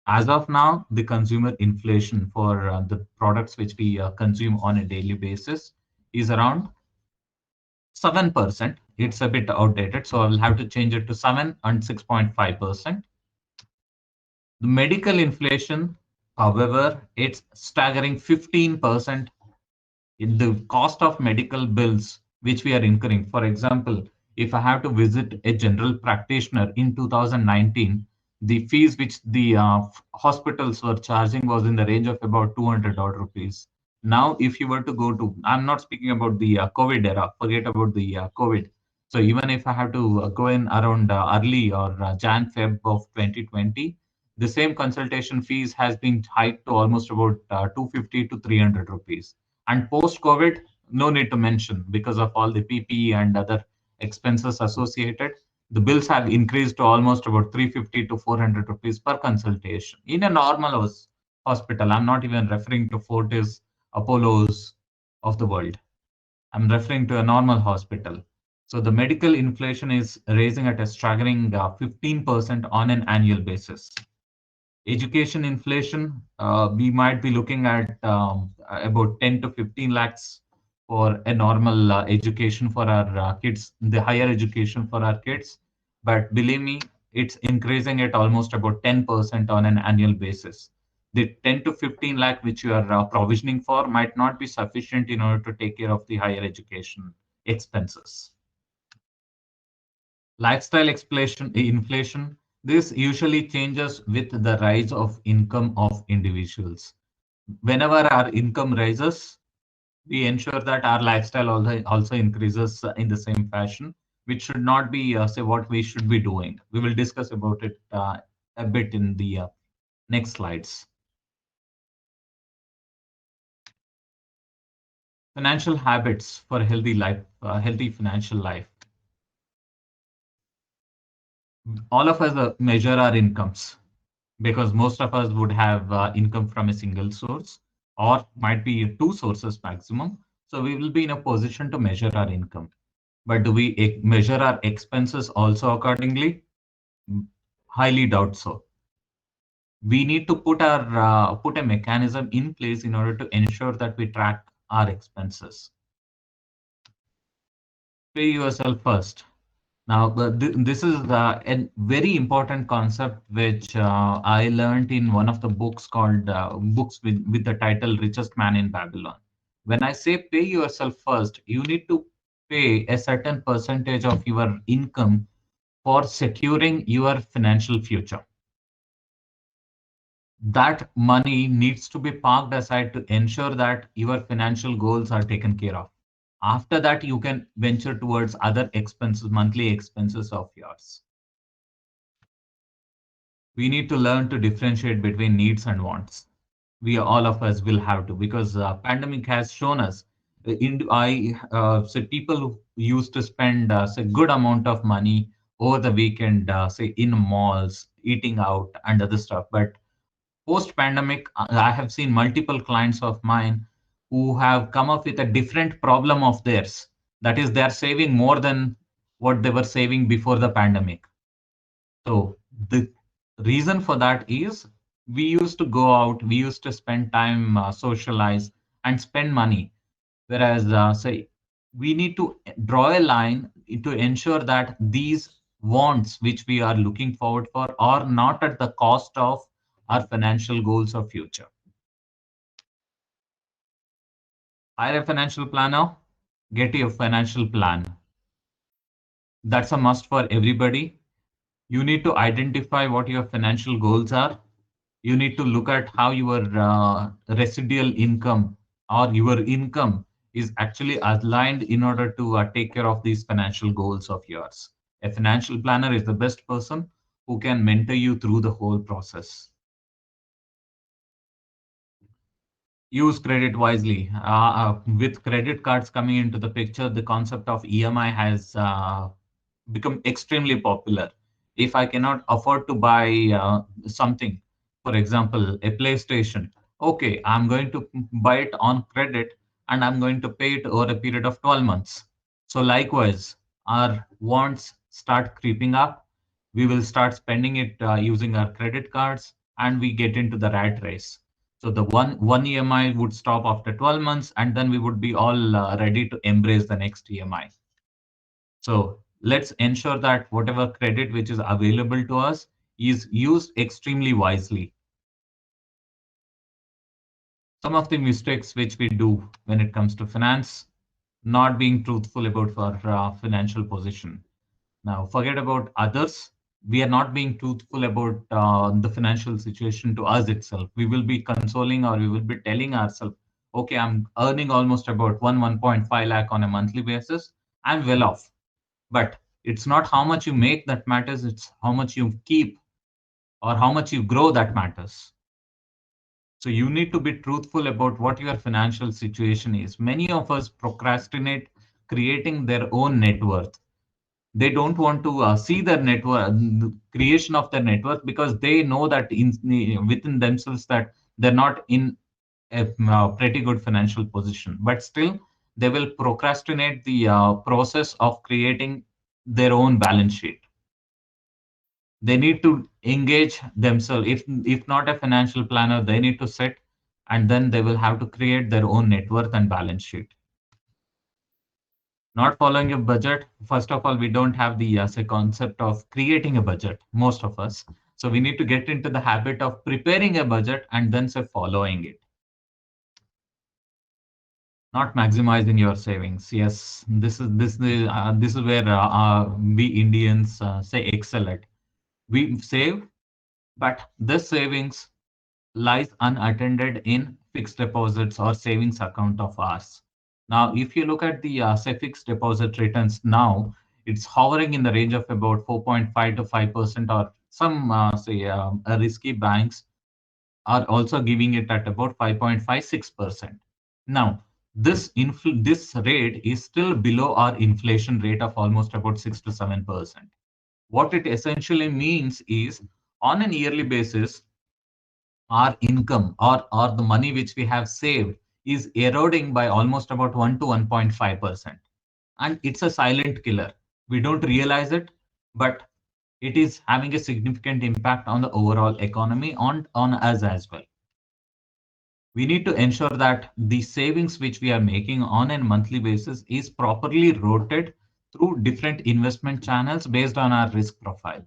As of now, the consumer inflation for the products which we consume on a daily basis is around 7%. It's a bit outdated, so I will have to change it to 7 and 6.5%. The medical inflation, however, it's staggering 15%. in the cost of medical bills which we are incurring. For example, if I have to visit a general practitioner in 2019, the fees which the hospitals were charging was in the range of about 200 odd rupees. Now, if you were to go to, I'm not speaking about the COVID era, forget about the COVID. So even if I have to go in around early or Jan Feb of 2020, the same consultation fees has been hiked to almost about 250 to 300 rupees. And post COVID, no need to mention because of all the PPE and other expenses associated. The bills have increased to almost about 350 to 400 rupees per consultation in a normal hospital. I'm not even referring to Fortis, Apollos of the world. I'm referring to a normal hospital. So the medical inflation is raising at a staggering 15% on an annual basis. Education inflation, we might be looking at about 10 to 15 lakhs for a normal education for our kids, the higher education for our kids. But believe me, it's increasing at almost about 10% on an annual basis. The 10 to 15 lakh which you are provisioning for might not be sufficient in order to take care of the higher education expenses. Lifestyle inflation, this usually changes with the rise of income of individuals. Whenever our income rises, we ensure that our lifestyle also increases in the same fashion, which should not be, say, what we should be doing. We will discuss about it a bit in the next slides. Financial habits for healthy life, healthy financial life. All of us measure our incomes because most of us would have income from a single source or might be two sources maximum. So we will be in a position to measure our income. But do we measure our expenses also accordingly? Highly doubt so. We need to put a mechanism in place in order to ensure that we track our expenses. Pay yourself first. Now, this is a very important concept which I learned in one of the books called books with the title Richest Man in Babylon. When I say pay yourself first, you need to pay a certain percentage of your income for securing your financial future. That money needs to be parked aside to ensure that your financial goals are taken care of. After that, you can venture towards other expenses, monthly expenses of yours. We need to learn to differentiate between needs and wants. We all of us will have to because pandemic has shown us. Say people who used to spend say good amount of money over the weekend, say in malls, eating out and other stuff. But post pandemic, I have seen multiple clients of mine who have come up with a different problem of theirs. That is, they are saving more than what they were saving before the pandemic. So the reason for that is we used to go out, we used to spend time, socialize, and spend money. Whereas, say, we need to draw a line to ensure that these wants, which we are looking forward for, are not at the cost of our financial goals of future. Hire a financial planner, get your financial plan. That's a must for everybody. You need to identify what your financial goals are. You need to look at how your residual income or your income is actually aligned in order to take care of these financial goals of yours. A financial planner is the best person who can mentor you through the whole process. Use credit wisely. With credit cards coming into the picture, the concept of EMI has become extremely popular. If I cannot afford to buy something, for example, a PlayStation, okay, I'm going to buy it on credit and I'm going to pay it over a period of 12 months. So likewise, our wants start creeping up. We will start spending it using our credit cards and we get into the rat race. So the one EMI would stop after 12 months and then we would be all ready to embrace the next EMI. So let's ensure that whatever credit which is available to us is used extremely wisely. some of the mistakes which we do when it comes to finance, not being truthful about our financial position. Now, forget about others. We are not being truthful about the financial situation to us itself. We will be consoling or we will be telling ourselves, okay, I'm earning almost about 1.5 lakh on a monthly basis. I'm well off. But it's not how much you make that matters, it's how much you keep or how much you grow that matters. So you need to be truthful about what your financial situation is. Many of us procrastinate creating their own net worth. They don't want to see their network creation of their network because they know that within themselves that they're not in a pretty good financial position, but still they will procrastinate the process of creating their own balance sheet. They need to engage themselves. If not a financial planner, they need to sit and then they will have to create their own net worth and balance sheet. Not following a budget, first of all, we don't have the say concept of creating a budget, most of us. So we need to get into the habit of preparing a budget and then say following it. Not maximizing your savings. Yes, this is where we Indians say excel at. We save, but this savings lies unattended in fixed deposits or savings account of ours. Now, if you look at the say fixed deposit returns now, it's hovering in the range of about 4.5 to 5%, or some say risky banks are also giving it at about 5.56%. Now, this rate is still below our inflation rate of almost about 6 to 7%. What it essentially means is on an yearly basis, our income or the money which we have saved is eroding by almost about 1 to 1.5%. And it's a silent killer. We don't realize it, but it is having a significant impact on the overall economy on us as well. We need to ensure that the savings which we are making on a monthly basis is properly routed through different investment channels based on our risk profile.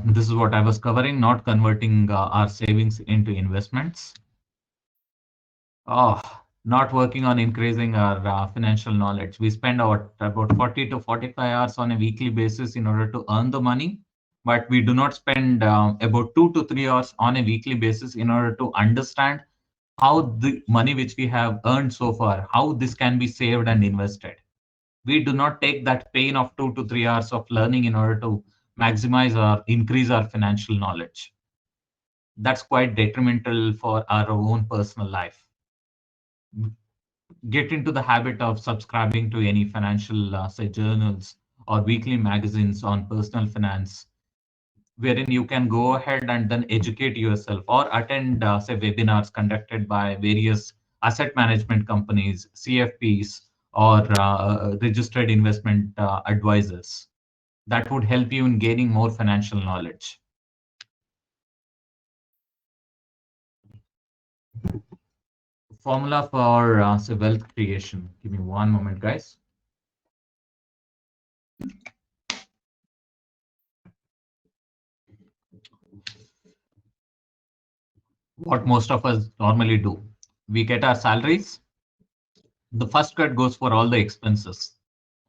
This is what I was covering, not converting our savings into investments. Oh, not working on increasing our financial knowledge. We spend about 40 to 45 hours on a weekly basis in order to earn the money, but we do not spend about 2 to 3 hours on a weekly basis in order to understand how the money which we have earned so far, how this can be saved and invested. We do not take that pain of 2 to 3 hours of learning in order to maximize or increase our financial knowledge. That's quite detrimental for our own personal life. Get into the habit of subscribing to any financial say journals or weekly magazines on personal finance, wherein you can go ahead and then educate yourself or attend say webinars conducted by various asset management companies, CFPs, or registered investment advisors. That would help you in gaining more financial knowledge. Formula for say wealth creation. Give me one moment, guys. What most of us normally do, we get our salaries. The first cut goes for all the expenses.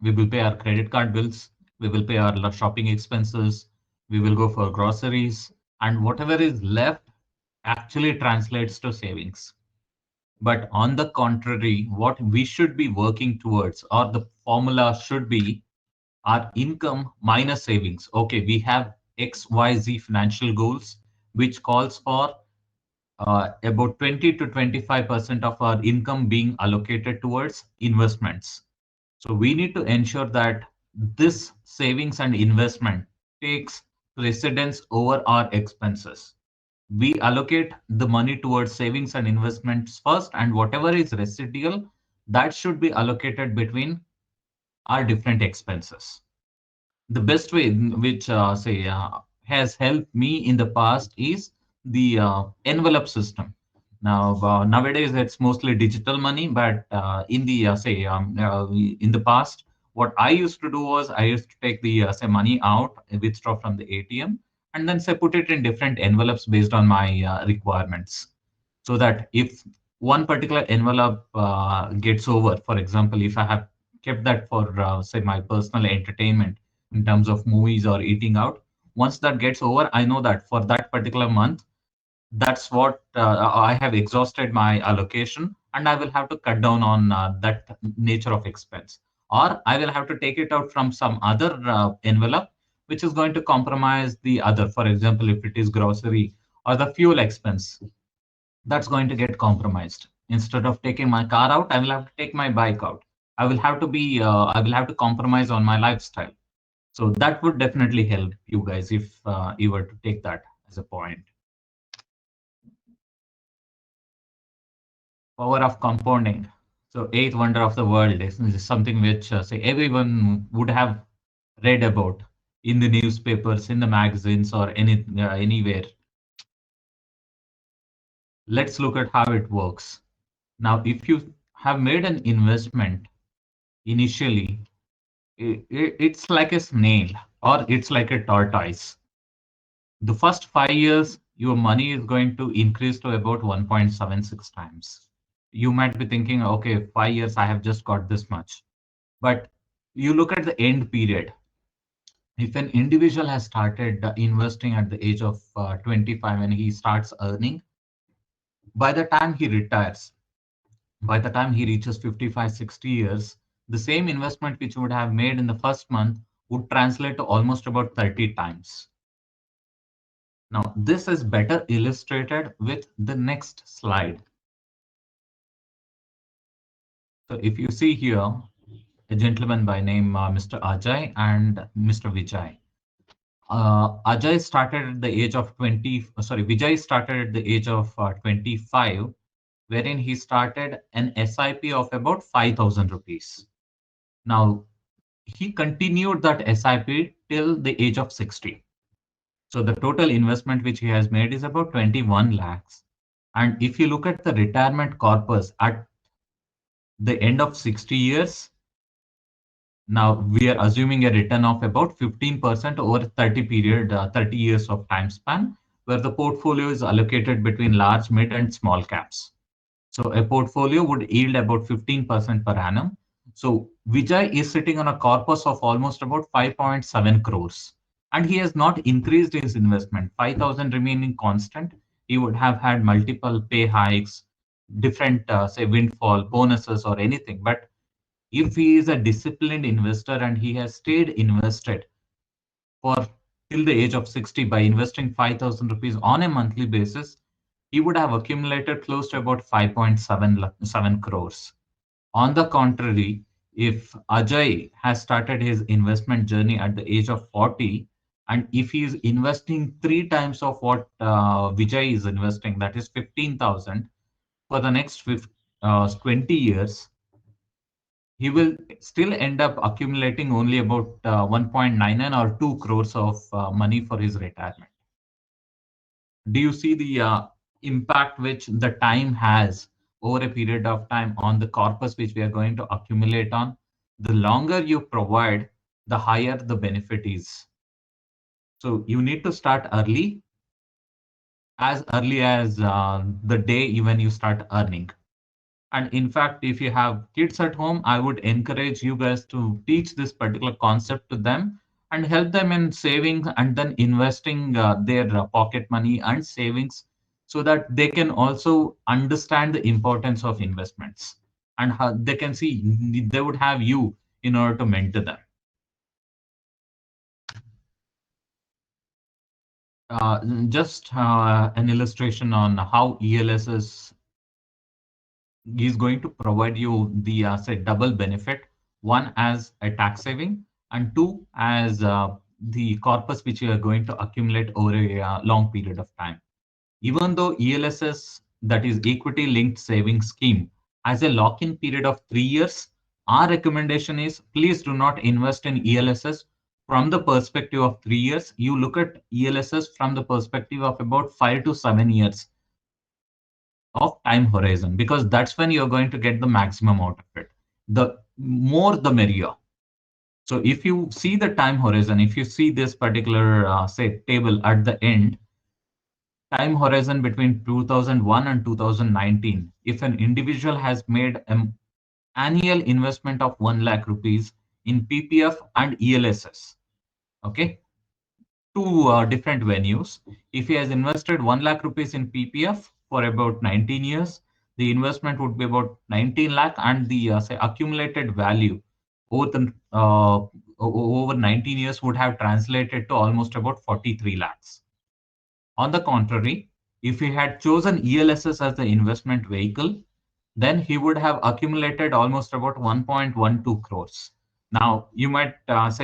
We will pay our credit card bills. We will pay our shopping expenses. We will go for groceries, and whatever is left actually translates to savings. But on the contrary, what we should be working towards, or the formula should be, our income minus savings. Okay, we have XYZ financial goals, which calls for about 20 to 25% of our income being allocated towards investments. So we need to ensure that this savings and investment takes precedence over our expenses. We allocate the money towards savings and investments first, and whatever is residual, that should be allocated between our different expenses. The best way in which say has helped me in the past is the envelope system. Now nowadays it's mostly digital money, but in the say in the past, what I used to do was I used to take the say money out, withdraw from the ATM, and then say put it in different envelopes based on my requirements. So that if one particular envelope gets over, for example, if I have kept that for say my personal entertainment in terms of movies or eating out, once that gets over, I know that for that particular month, that's what I have exhausted my allocation, and I will have to cut down on that nature of expense. Or I will have to take it out from some other envelope, which is going to compromise the other. For example, if it is grocery or the fuel expense, that's going to get compromised. Instead of taking my car out, I will have to take my bike out. I will have to compromise on my lifestyle. So that would definitely help you guys if you were to take that as a point. Power of compounding. So eighth wonder of the world is something which say everyone would have read about in the newspapers, in the magazines, or anywhere. Let's look at how it works. Now, if you have made an investment initially, it's like a snail or it's like a tortoise. The first 5 years, your money is going to increase to about 1.76 times. You might be thinking, okay, 5 years, I have just got this much. But you look at the end period. If an individual has started investing at the age of 25 and he starts earning, by the time he retires, by the time he reaches 55, 60 years, the same investment which would have made in the first month would translate to almost about 30 times. Now, this is better illustrated with the next slide. So if you see here, a gentleman by name Mr. Ajay and Mr. Vijay. Ajay started at the age of 20, sorry, Vijay started at the age of 25, wherein he started an SIP of about 5,000 rupees. Now, he continued that SIP till the age of 60. So the total investment which he has made is about 21 lakhs. And if you look at the retirement corpus at the end of 60 years, now we are assuming a return of about 15% over 30 years of time span, where the portfolio is allocated between large, mid, and small caps. So a portfolio would yield about 15% per annum. So Vijay is sitting on a corpus of almost about 5.7 crores. And he has not increased his investment. 5,000 remaining constant. He would have had multiple pay hikes, different, say, windfall, bonuses, or anything. But if he is a disciplined investor and he has stayed invested for till the age of 60 by investing 5,000 rupees on a monthly basis, he would have accumulated close to about 5.7 crores. On the contrary, if Ajay has started his investment journey at the age of 40, and if he is investing three times of what Vijay is investing, that is 15,000 for the next 20 years, he will still end up accumulating only about 1.99 or 2 crores of money for his retirement. Do you see the impact which the time has over a period of time on the corpus which we are going to accumulate on? The longer you provide, the higher the benefit is. So you need to start early as the day even you start earning. And in fact, if you have kids at home, I would encourage you guys to teach this particular concept to them and help them in saving and then investing their pocket money and savings so that they can also understand the importance of investments and how they can see they would have you in order to mentor them. Just an illustration on how ELS is going to provide you the say double benefit, one as a tax saving and two as the corpus which you are going to accumulate over a long period of time. Even though ELSS, that is equity linked savings scheme, has a lock-in period of 3 years, our recommendation is please do not invest in ELSS from the perspective of 3 years. You look at ELSS from the perspective of about 5 to 7 years of time horizon, because that's when you're going to get the maximum out of it. The more the merrier. So if you see the time horizon, if you see this particular, say, table at the end, time horizon between 2001 and 2019, if an individual has made an annual investment of 1 lakh rupees in PPF and ELSS, okay, two different venues. If he has invested 1 lakh rupees in PPF for about 19 years, the investment would be about 19 lakh, and the say accumulated value over the over 19 years would have translated to almost about 43 lakhs. On the contrary, if he had chosen ELSS as the investment vehicle, then he would have accumulated almost about 1.12 crores. Now, you might ask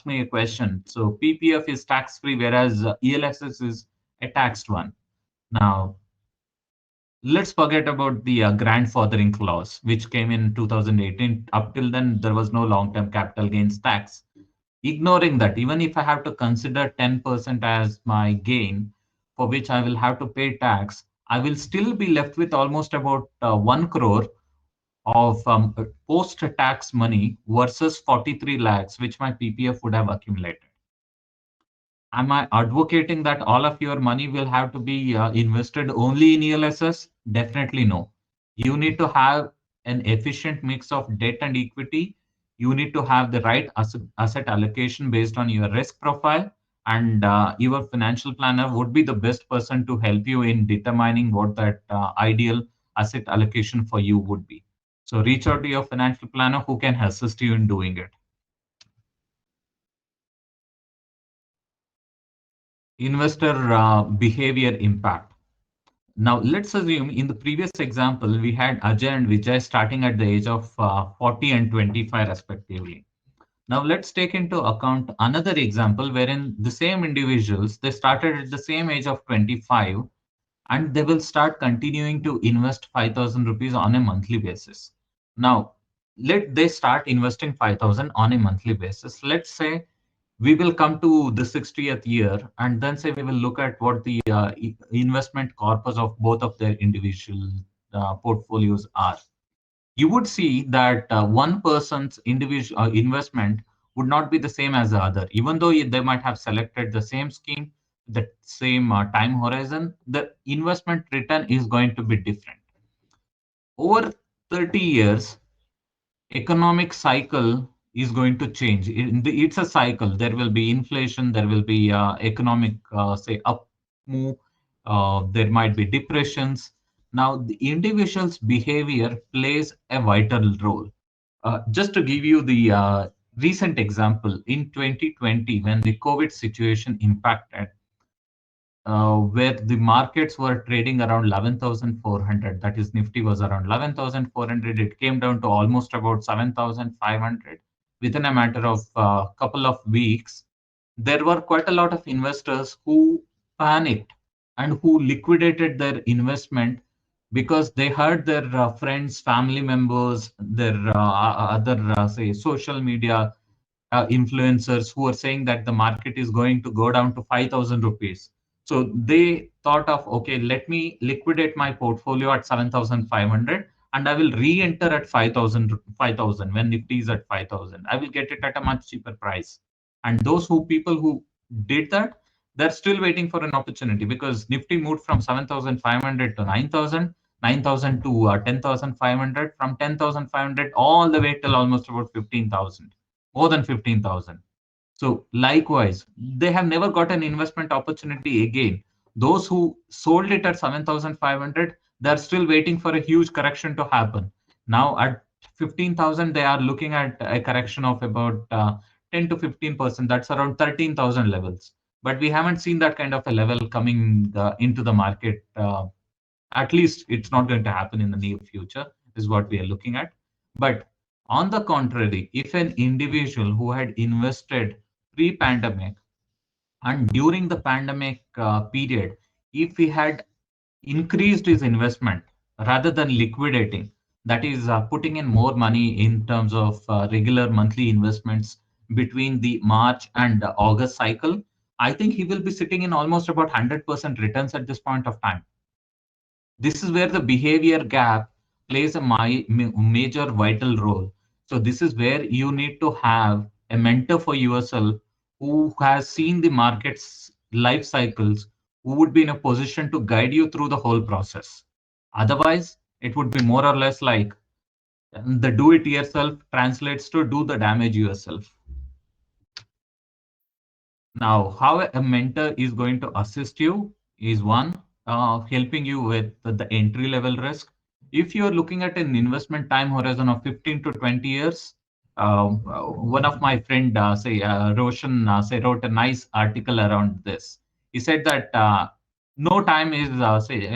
me a question. So PPF is tax-free, whereas ELSS is a taxed one. Now, let's forget about the grandfathering clause, which came in 2018. Up till then, there was no long-term capital gains tax. Ignoring that, even if I have to consider 10% as my gain, for which I will have to pay tax, I will still be left with almost about 1 crore of post-tax money versus 43 lakhs, which my PPF would have accumulated. Am I advocating that all of your money will have to be invested only in ELSS? Definitely no. You need to have an efficient mix of debt and equity. You need to have the right asset allocation based on your risk profile, and your financial planner would be the best person to help you in determining what that ideal asset allocation for you would be. So reach out to your financial planner who can assist you in doing it. Investor behavior impact. Now, let's assume in the previous example, we had Ajay and Vijay starting at the age of 40 and 25 respectively. Now, let's take into account another example wherein the same individuals, they started at the same age of 25, and they will start continuing to invest 5,000 rupees on a monthly basis. Now, let they start investing 5,000 on a monthly basis. Let's say we will come to the 60th year, and then say we will look at what the investment corpus of both of their individual portfolios are. You would see that one person's individual investment would not be the same as the other. Even though they might have selected the same scheme, the same time horizon, the investment return is going to be different. Over 30 years, economic cycle is going to change. It's a cycle. There will be inflation, there will be economic, say, up move, there might be depressions. Now, the individual's behavior plays a vital role. Just to give you the recent example, in 2020, when the COVID situation impacted, where the markets were trading around 11,400. That is, Nifty was around 11,400. It came down to almost about 7,500 within a matter of a couple of weeks. There were quite a lot of investors who panicked and who liquidated their investment because they heard their friends, family members, their other, say, social media influencers who are saying that the market is going to go down to 5,000 rupees. So they thought of, okay, let me liquidate my portfolio at 7,500 and I will re-enter at 5,000 when Nifty is at 5,000. I will get it at a much cheaper price. And those people who did that, they're still waiting for an opportunity because Nifty moved from 7,500 to 9,000, 9,000 to 10,500, from 10,500 all the way till almost about 15,000, more than 15,000. So likewise, they have never got an investment opportunity again. Those who sold it at 7,500, they're still waiting for a huge correction to happen. Now at 15,000, they are looking at a correction of about 10 to 15%. That's around 13,000 levels. But we haven't seen that kind of a level coming into the market. At least it's not going to happen in the near future, is what we are looking at. But on the contrary, if an individual who had invested pre-pandemic and during the pandemic period, if he had increased his investment rather than liquidating, that is putting in more money in terms of regular monthly investments between the March and August cycle, I think he will be sitting in almost about 100% returns at this point of time. This is where the behavior gap plays a major vital role. So this is where you need to have a mentor for yourself who has seen the market's life cycles, who would be in a position to guide you through the whole process. Otherwise, it would be more or less like the do it yourself translates to do the damage yourself. Now, how a mentor is going to assist you is one, helping you with the entry level risk. If you're looking at an investment time horizon of 15 to 20 years, one of my friend, Roshan, wrote a nice article around this. He said that no time is,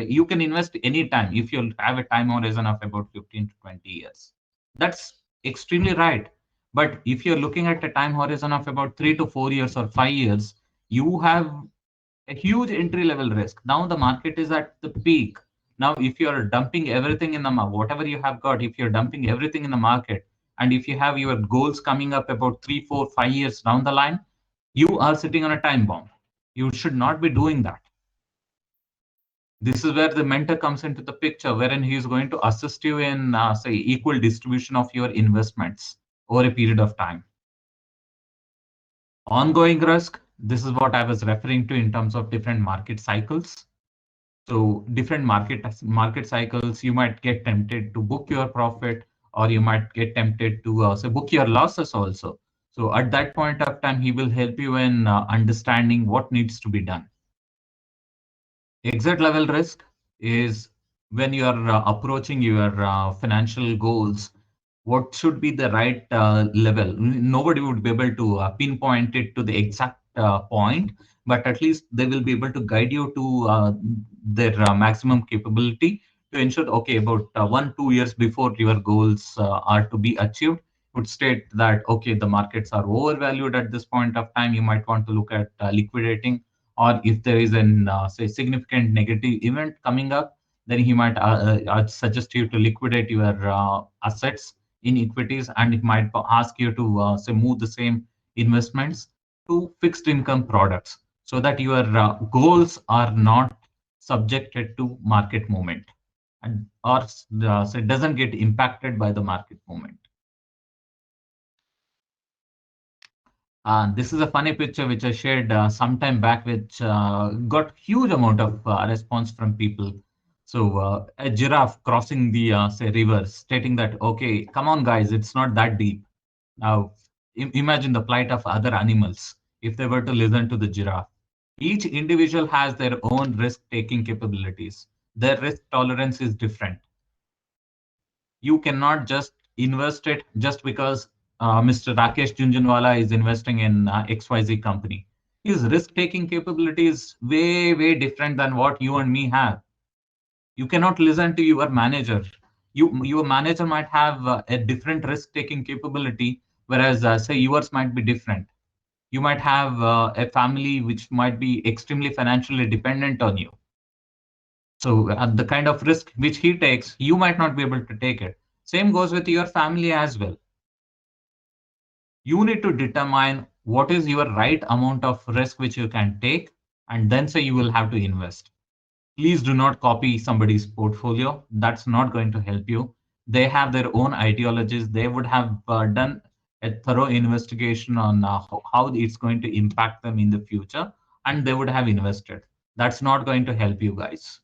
you can invest any time if you have a time horizon of about 15 to 20 years. That's extremely right. But if you're looking at a time horizon of about 3 to 4 years or 5 years, you have a huge entry level risk. Now the market is at the peak. Now, if you're dumping everything in the whatever you have got, if you're dumping everything in the market, and if you have your goals coming up about 3, 4, 5 years down the line, you are sitting on a time bomb. You should not be doing that. This is where the mentor comes into the picture, wherein he is going to assist you in, say, equal distribution of your investments over a period of time. Ongoing risk, this is what I was referring to in terms of different market cycles. So different market cycles, you might get tempted to book your profit, or you might get tempted to say book your losses also. So at that point of time, he will help you in understanding what needs to be done. Exit level risk is when you are approaching your financial goals, what should be the right level. Nobody would be able to pinpoint it to the exact point, but at least they will be able to guide you to their maximum capability to ensure, okay, about 1, 2 years before your goals are to be achieved, would state that, okay, the markets are overvalued at this point of time. You might want to look at liquidating, or if there is an say significant negative event coming up, then he might suggest you to liquidate your assets in equities, and it might ask you to say move the same investments to fixed income products, so that your goals are not subjected to market movement, and or so it doesn't get impacted by the market movement. This is a funny picture which I shared some time back, which got huge amount of response from people. So a giraffe crossing the say river, stating that, okay, come on guys, it's not that deep. Now imagine the plight of other animals if they were to listen to the giraffe. Each individual has their own risk-taking capabilities. Their risk tolerance is different. You cannot just invest it just because Mr. Rakesh Junjunwala is investing in XYZ company. His risk-taking capability is way, way different than what you and me have. You cannot listen to your manager. Your manager might have a different risk-taking capability, whereas say yours might be different. You might have a family which might be extremely financially dependent on you. So the kind of risk which he takes, you might not be able to take it. Same goes with your family as well. You need to determine what is your right amount of risk which you can take, and then say you will have to invest. Please do not copy somebody's portfolio. That's not going to help you. They have their own ideologies. They would have done a thorough investigation on how it's going to impact them in the future, and they would have invested. That's not going to help you guys.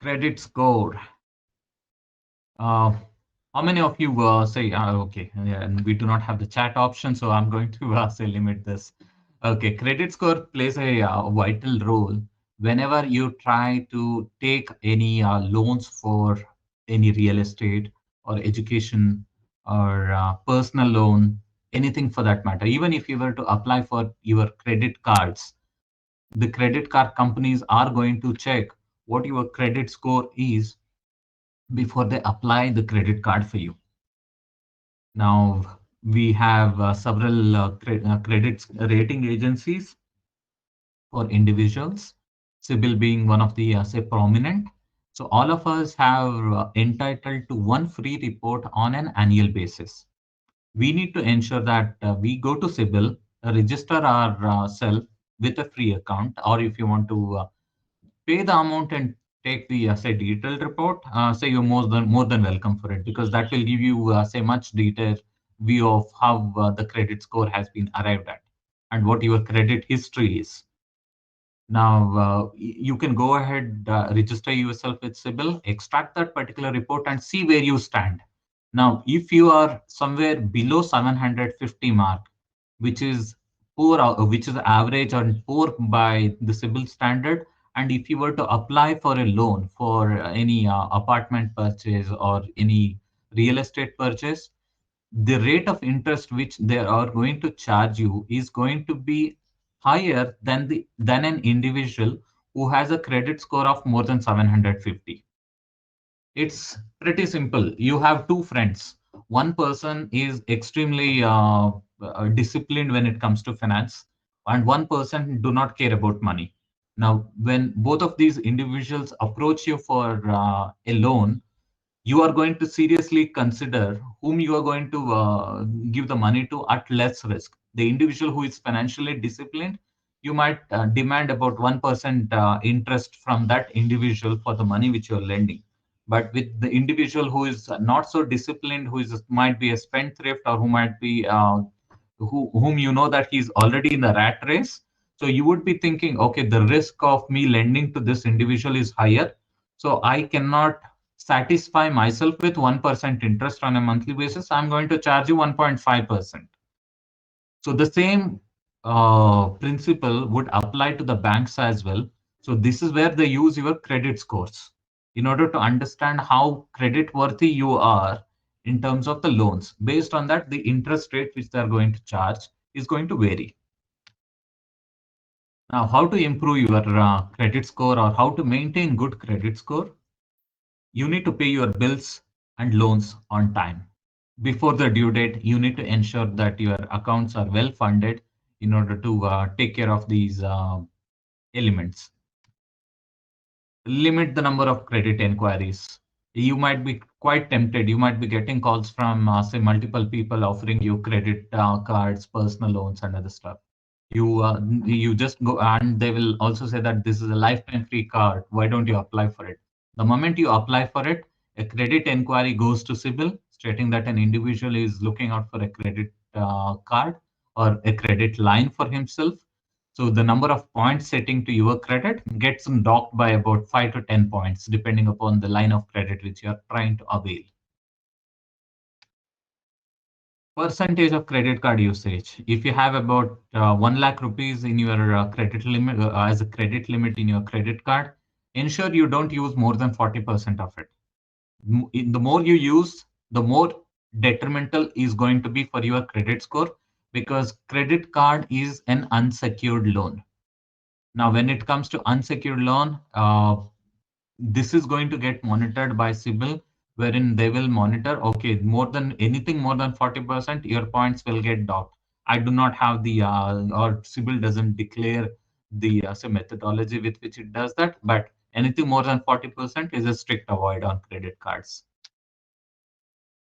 Credit score. Uh, how many of you say, okay, yeah, and we do not have the chat option, so I'm going to say limit this. Okay, credit score plays a vital role whenever you try to take any loans for any real estate or education or personal loan, anything for that matter. Even if you were to apply for your credit cards, the credit card companies are going to check what your credit score is before they apply the credit card for you. Now, we have several credit rating agencies for individuals, CIBIL being one of the, say, prominent. So all of us have entitled to one free report on an annual basis. We need to ensure that we go to CIBIL, register ourselves with a free account, or if you want to pay the amount and take the say detailed report, say you're more than welcome for it, because that will give you say much detailed view of how the credit score has been arrived at and what your credit history is. Now, you can go ahead, register yourself with CIBIL, extract that particular report, and see where you stand. Now, if you are somewhere below 750 mark, which is poor, which is average or poor by the CIBIL standard, and if you were to apply for a loan for any apartment purchase or any real estate purchase, the rate of interest which they are going to charge you is going to be higher than an individual who has a credit score of more than 750. It's pretty simple. You have two friends. One person is extremely disciplined when it comes to finance, and one person do not care about money. Now, when both of these individuals approach you for a loan, you are going to seriously consider whom you are going to give the money to at less risk. The individual who is financially disciplined, you might demand about 1% interest from that individual for the money which you're lending. But with the individual who is not so disciplined, who is might be a spendthrift, or who might be whom you know that he's already in the rat race, so you would be thinking, okay, the risk of me lending to this individual is higher, so I cannot satisfy myself with 1% interest on a monthly basis. I'm going to charge you 1.5%. So the same principle would apply to the banks as well. So this is where they use your credit scores in order to understand how credit worthy you are in terms of the loans. Based on that, the interest rate which they are going to charge is going to vary. Now, how to improve your credit score, or how to maintain good credit score? You need to pay your bills and loans on time. Before the due date, you need to ensure that your accounts are well funded in order to take care of these elements. Limit the number of credit inquiries. You might be quite tempted. You might be getting calls from, say, multiple people offering you credit cards, personal loans, and other stuff. You just go, and they will also say that this is a lifetime free card. Why don't you apply for it? The moment you apply for it, a credit inquiry goes to CIBIL, stating that an individual is looking out for a credit card or a credit line for himself. So the number of points setting to your credit gets docked by about 5 to 10 points, depending upon the line of credit which you are trying to avail. Percentage of credit card usage. If you have about 1 lakh rupees in your credit limit as a credit limit in your credit card, ensure you don't use more than 40% of it. The more you use, the more detrimental is going to be for your credit score, because credit card is an unsecured loan. Now, when it comes to unsecured loan, this is going to get monitored by CIBIL, wherein they will monitor, okay, more than 40%, your points will get docked. I do not have the, or CIBIL doesn't declare the say methodology with which it does that, but anything more than 40% is a strict avoid on credit cards.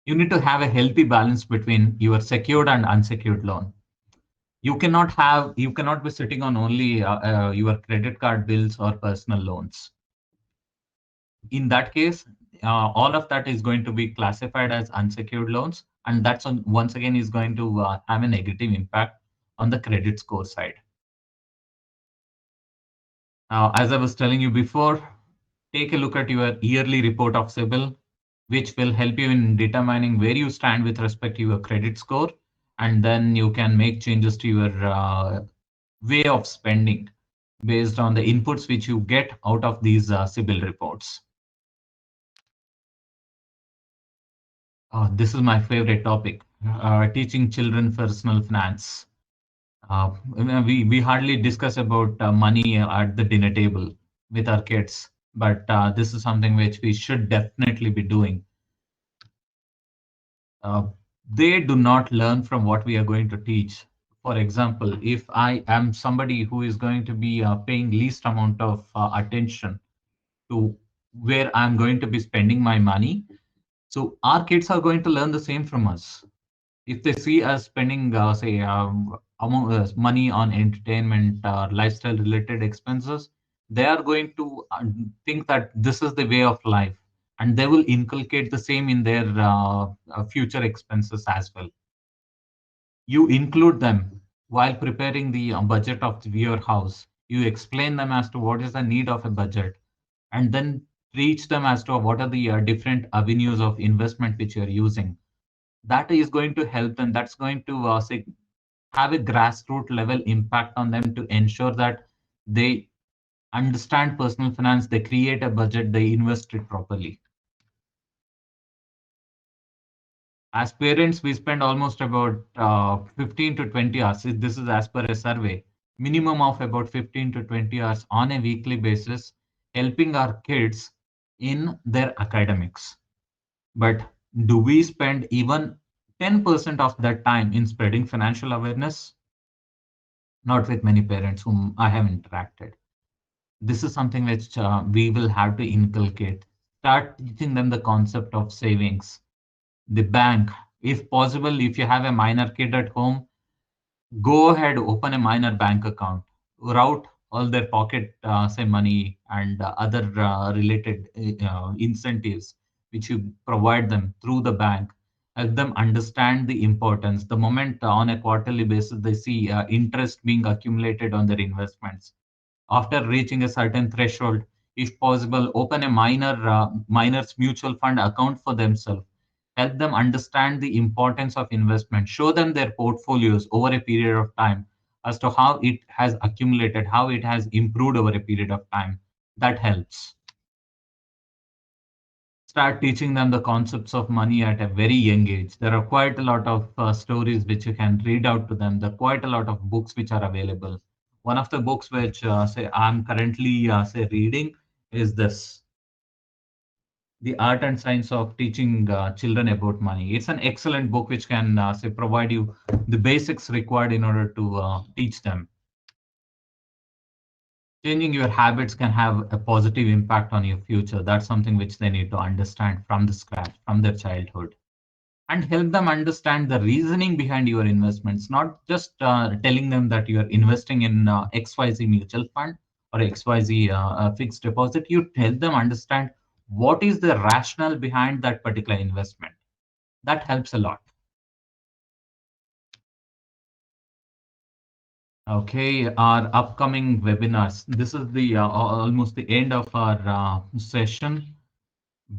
You need to have a healthy balance between your secured and unsecured loan. You cannot be sitting on only your credit card bills or personal loans. In that case, all of that is going to be classified as unsecured loans, and that's once again is going to have a negative impact on the credit score side. Now, as I was telling you before, take a look at your yearly report of CIBIL, which will help you in determining where you stand with respect to your credit score, and then you can make changes to your way of spending based on the inputs which you get out of these CIBIL reports. This is my favorite topic, teaching children personal finance. We hardly discuss about money at the dinner table with our kids, but this is something which we should definitely be doing. Uh, they do not learn from what we are going to teach. For example, if I am somebody who is going to be paying least amount of attention to where I'm going to be spending my money, so our kids are going to learn the same from us. If they see us spending, say, money on entertainment or lifestyle related expenses, they are going to think that this is the way of life, and they will inculcate the same in their future expenses as well. You include them while preparing the budget of your house. You explain them as to what is the need of a budget, and then teach them as to what are the different avenues of investment which you're using. That is going to help them. That's going to say, have a grassroots level impact on them to ensure that they understand personal finance, they create a budget, they invest it properly. As parents, we spend almost about 15 to 20 hours. This is as per a survey, minimum of about 15 to 20 hours on a weekly basis, helping our kids in their academics. But do we spend even 10% of that time in spreading financial awareness? Not with many parents whom I have interacted. This is something which we will have to inculcate. Start teaching them the concept of savings, the bank. If possible, if you have a minor kid at home, go ahead, open a minor bank account, route all their pocket, say, money and other related incentives which you provide them through the bank. Help them understand the importance. The moment on a quarterly basis they see interest being accumulated on their investments, after reaching a certain threshold, if possible, open a minors mutual fund account for themselves. Help them understand the importance of investment. Show them their portfolios over a period of time as to how it has accumulated, how it has improved over a period of time. That helps. Start teaching them the concepts of money at a very young age. There are quite a lot of stories which you can read out to them. There are quite a lot of books which are available. One of the books which say I'm currently say reading is this, The Art and Science of Teaching Children About Money. It's an excellent book which can say provide you the basics required in order to teach them. Changing your habits can have a positive impact on your future. That's something which they need to understand from the scratch, from their childhood, and help them understand the reasoning behind your investments, not just telling them that you are investing in XYZ mutual fund or XYZ fixed deposit. You help them understand what is the rationale behind that particular investment. That helps a lot. Okay, our upcoming webinars. This is the almost the end of our session.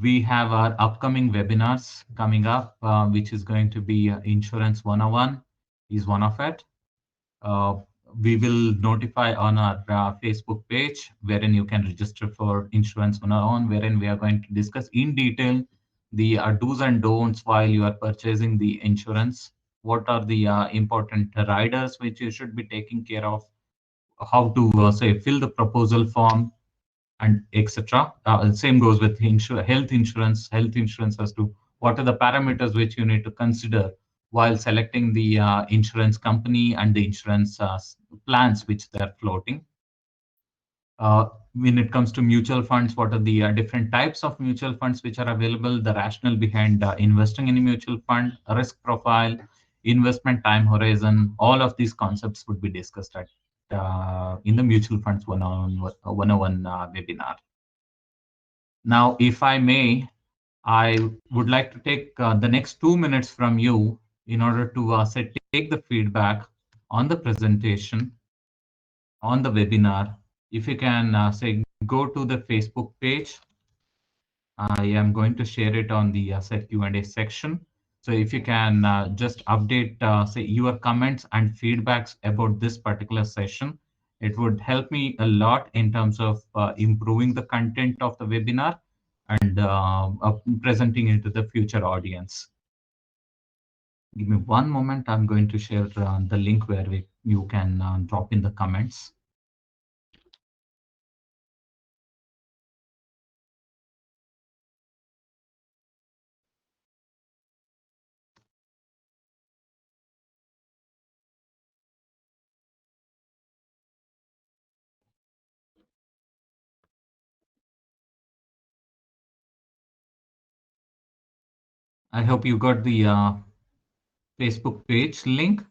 We have our upcoming webinars coming up, which is going to be Insurance 101 is one of it. Uh, we will notify on our Facebook page, wherein you can register for Insurance 101, wherein we are going to discuss in detail the do's and don'ts while you are purchasing the insurance. What are the important riders which you should be taking care of? How to say fill the proposal form, and etc. Same goes with health insurance. Health insurance as to what are the parameters which you need to consider while selecting the insurance company and the insurance plans which they are floating. When it comes to mutual funds, what are the different types of mutual funds which are available, the rationale behind investing in a mutual fund, risk profile, investment time horizon, all of these concepts would be discussed at in the Mutual Funds 101 webinar. Now, if I may, I would like to take the next 2 minutes from you in order to take the feedback on the presentation, on the webinar. If you can say go to the Facebook page, I am going to share it on the set Q&A section. So if you can just update say your comments and feedbacks about this particular session, it would help me a lot in terms of improving the content of the webinar and presenting it to the future audience. Give me one moment. I'm going to share the link where you can drop in the comments. I hope you got the Facebook page link.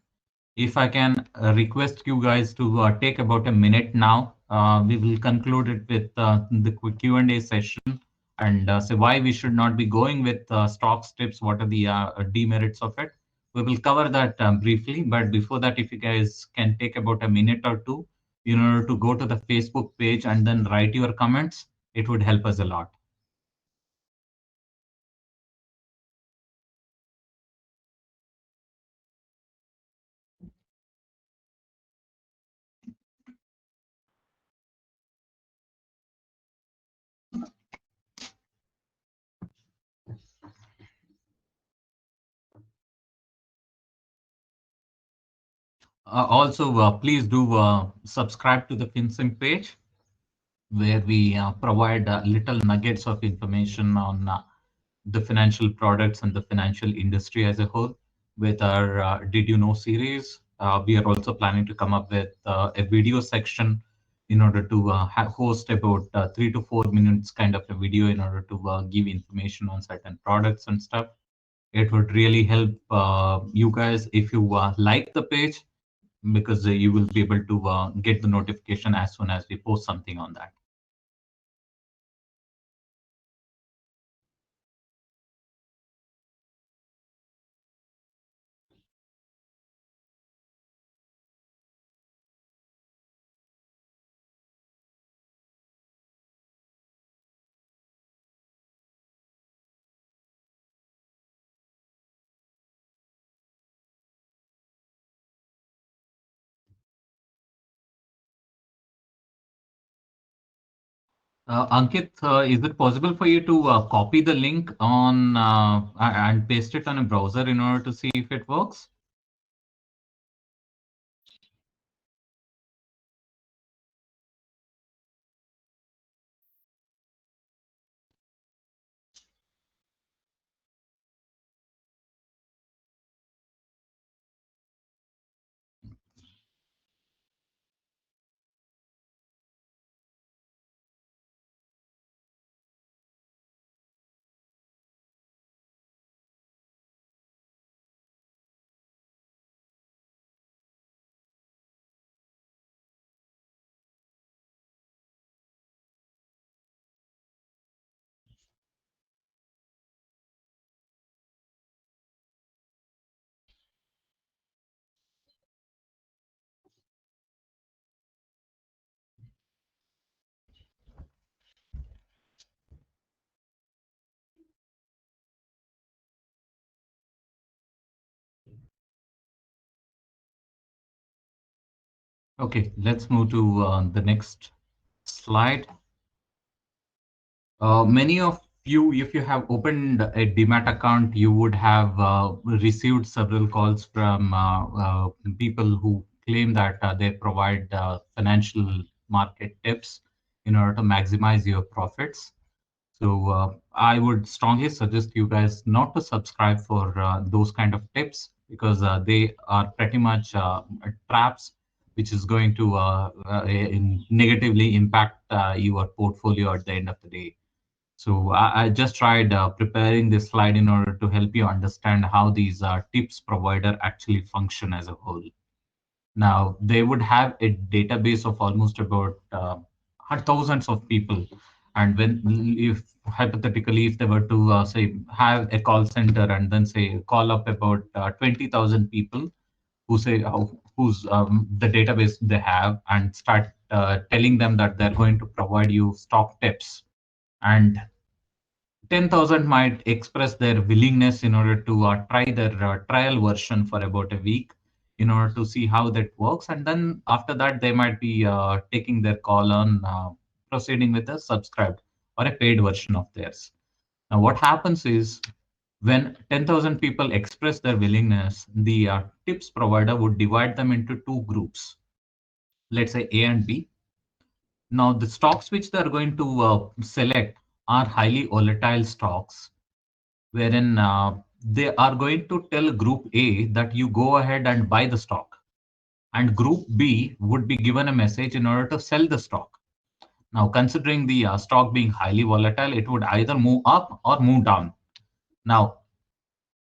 If I can request you guys to take about a minute now We will conclude it with the quick Q&A session and say why we should not be going with stocks tips. What are the demerits of it? We will cover that briefly. But before that, if you guys can take about a minute or two in order to go to the Facebook page and then write your comments, it would help us a lot. Also, please do subscribe to the FinSim page, where we provide little nuggets of information on the financial products and the financial industry as a whole. With our Did You Know series, we are also planning to come up with a video section in order to host about 3 to 4 minutes kind of a video in order to give information on certain products and stuff. It would really help you guys if you like the page, because you will be able to get the notification as soon as we post something on that. Ankit, is it possible for you to copy the link on and paste it on a browser in order to see if it works? Okay, let's move to the next slide. Many of you, if you have opened a Demat account, you would have received several calls from people who claim that they provide financial market tips in order to maximize your profits. So I would strongly suggest you guys not to subscribe for those kind of tips, because they are pretty much traps, which is going to negatively impact your portfolio at the end of the day. So I just tried preparing this slide in order to help you understand how these tips provider actually function as a whole. Now, they would have a database of almost about thousands of people. And when, if hypothetically, if they were to say have a call center and then say call up about 20,000 people who say who's the database they have, and start telling them that they're going to provide you stock tips, and 10,000 might express their willingness in order to try their trial version for about a week in order to see how that works. And then after that, they might be taking their call on proceeding with a subscribed or a paid version of theirs. Now, what happens is when 10,000 people express their willingness, the tips provider would divide them into two groups, let's say A and B. Now, the stocks which they're going to select are highly volatile stocks, wherein they are going to tell Group A that you go ahead and buy the stock, and Group B would be given a message in order to sell the stock. Now, considering the stock being highly volatile, it would either move up or move down. Now,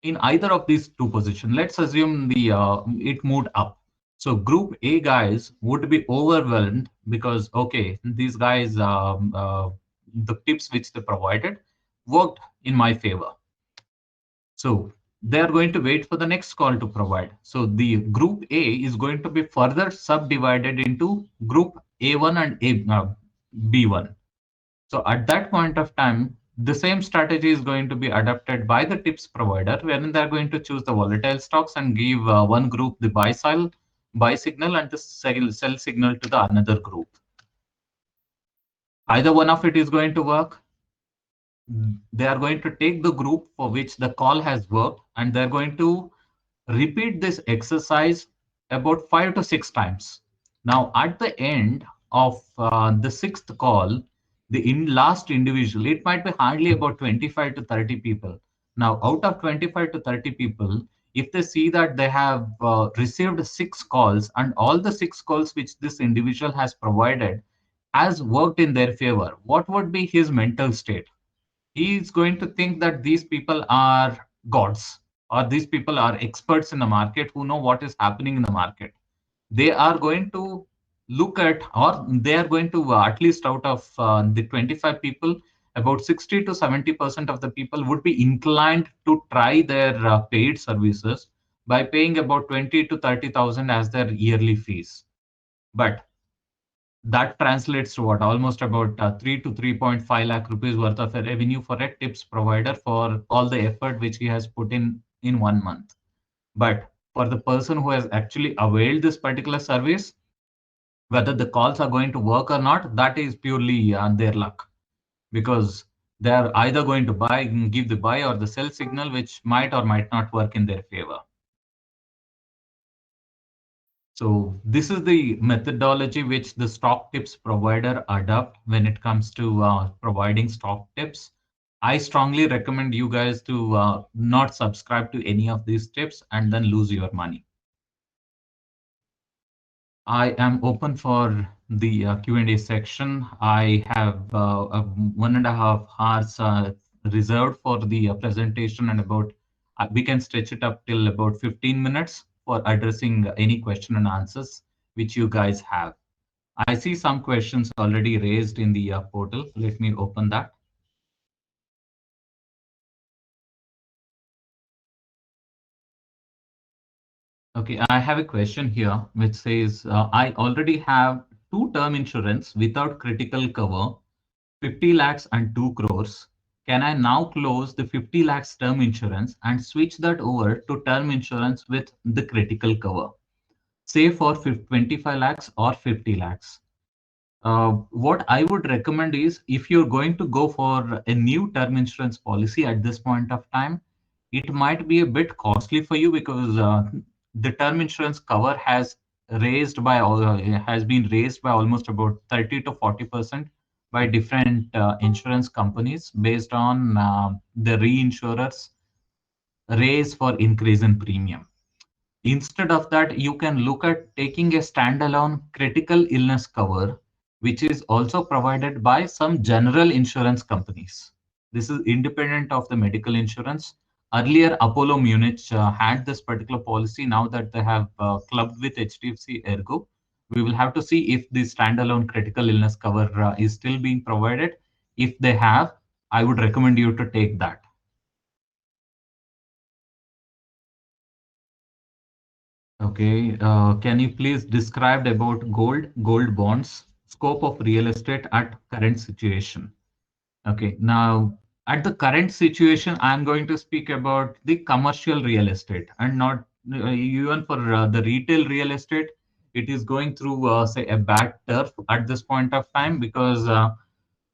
in either of these two positions, let's assume the it moved up. So group A guys would be overwhelmed because, okay, these guys, the tips which they provided worked in my favor. So they are going to wait for the next call to provide. So the group A is going to be further subdivided into group A1 and B1. So at that point of time, the same strategy is going to be adopted by the tips provider, wherein they're going to choose the volatile stocks and give one group the buy signal and the sell signal to the another group. Either one of it is going to work. They are going to take the group for which the call has worked, and they're going to repeat this exercise about 5 to 6 times. Now, at the end of the sixth call, the last individual, it might be hardly about 25 to 30 people. Now, out of 25 to 30 people, if they see that they have received 6 calls and all the 6 calls which this individual has provided has worked in their favor, what would be his mental state? He is going to think that these people are gods, or these people are experts in the market who know what is happening in the market. They are going to look at, or they are going to, at least out of the 25 people, about 60 to 70% of the people would be inclined to try their paid services by paying about 20 to 30,000 as their yearly fees. But that translates to what? Almost about 3 to 3.5 lakh rupees worth of a revenue for a tips provider for all the effort which he has put in 1 month. But for the person who has actually availed this particular service, whether the calls are going to work or not, that is purely their luck, because they are either going to give the buy or the sell signal, which might or might not work in their favor. So this is the methodology which the stock tips provider adopt when it comes to providing stock tips. I strongly recommend you guys to not subscribe to any of these tips and then lose your money. I am open for the Q&A section. I have 1.5 hours reserved for the presentation, and about we can stretch it up till about 15 minutes for addressing any question and answers which you guys have. I see some questions already raised in the portal. Let me open that. Okay, I have a question here which says, I already have 2 term insurance without critical cover, 50 lakhs and 2 crores. Can I now close the 50 lakhs term insurance and switch that over to term insurance with the critical cover, say for 25 lakhs or 50 lakhs? What I would recommend is, if you're going to go for a new term insurance policy at this point of time, it might be a bit costly for you, because the term insurance cover has been raised by almost about 30 to 40% by different insurance companies based on the reinsurers raise for increase in premium. Instead of that, you can look at taking a standalone critical illness cover, which is also provided by some general insurance companies. This is independent of the medical insurance. Earlier, Apollo Munich had this particular policy. Now that they have clubbed with HDFC Ergo, we will have to see if the standalone critical illness cover is still being provided. If they have, I would recommend you to take that. Okay, can you please describe about gold bonds, scope of real estate at current situation? Okay, now at the current situation, I'm going to speak about the commercial real estate, and not even for the retail real estate. It is going through, say, a bad turf at this point of time, because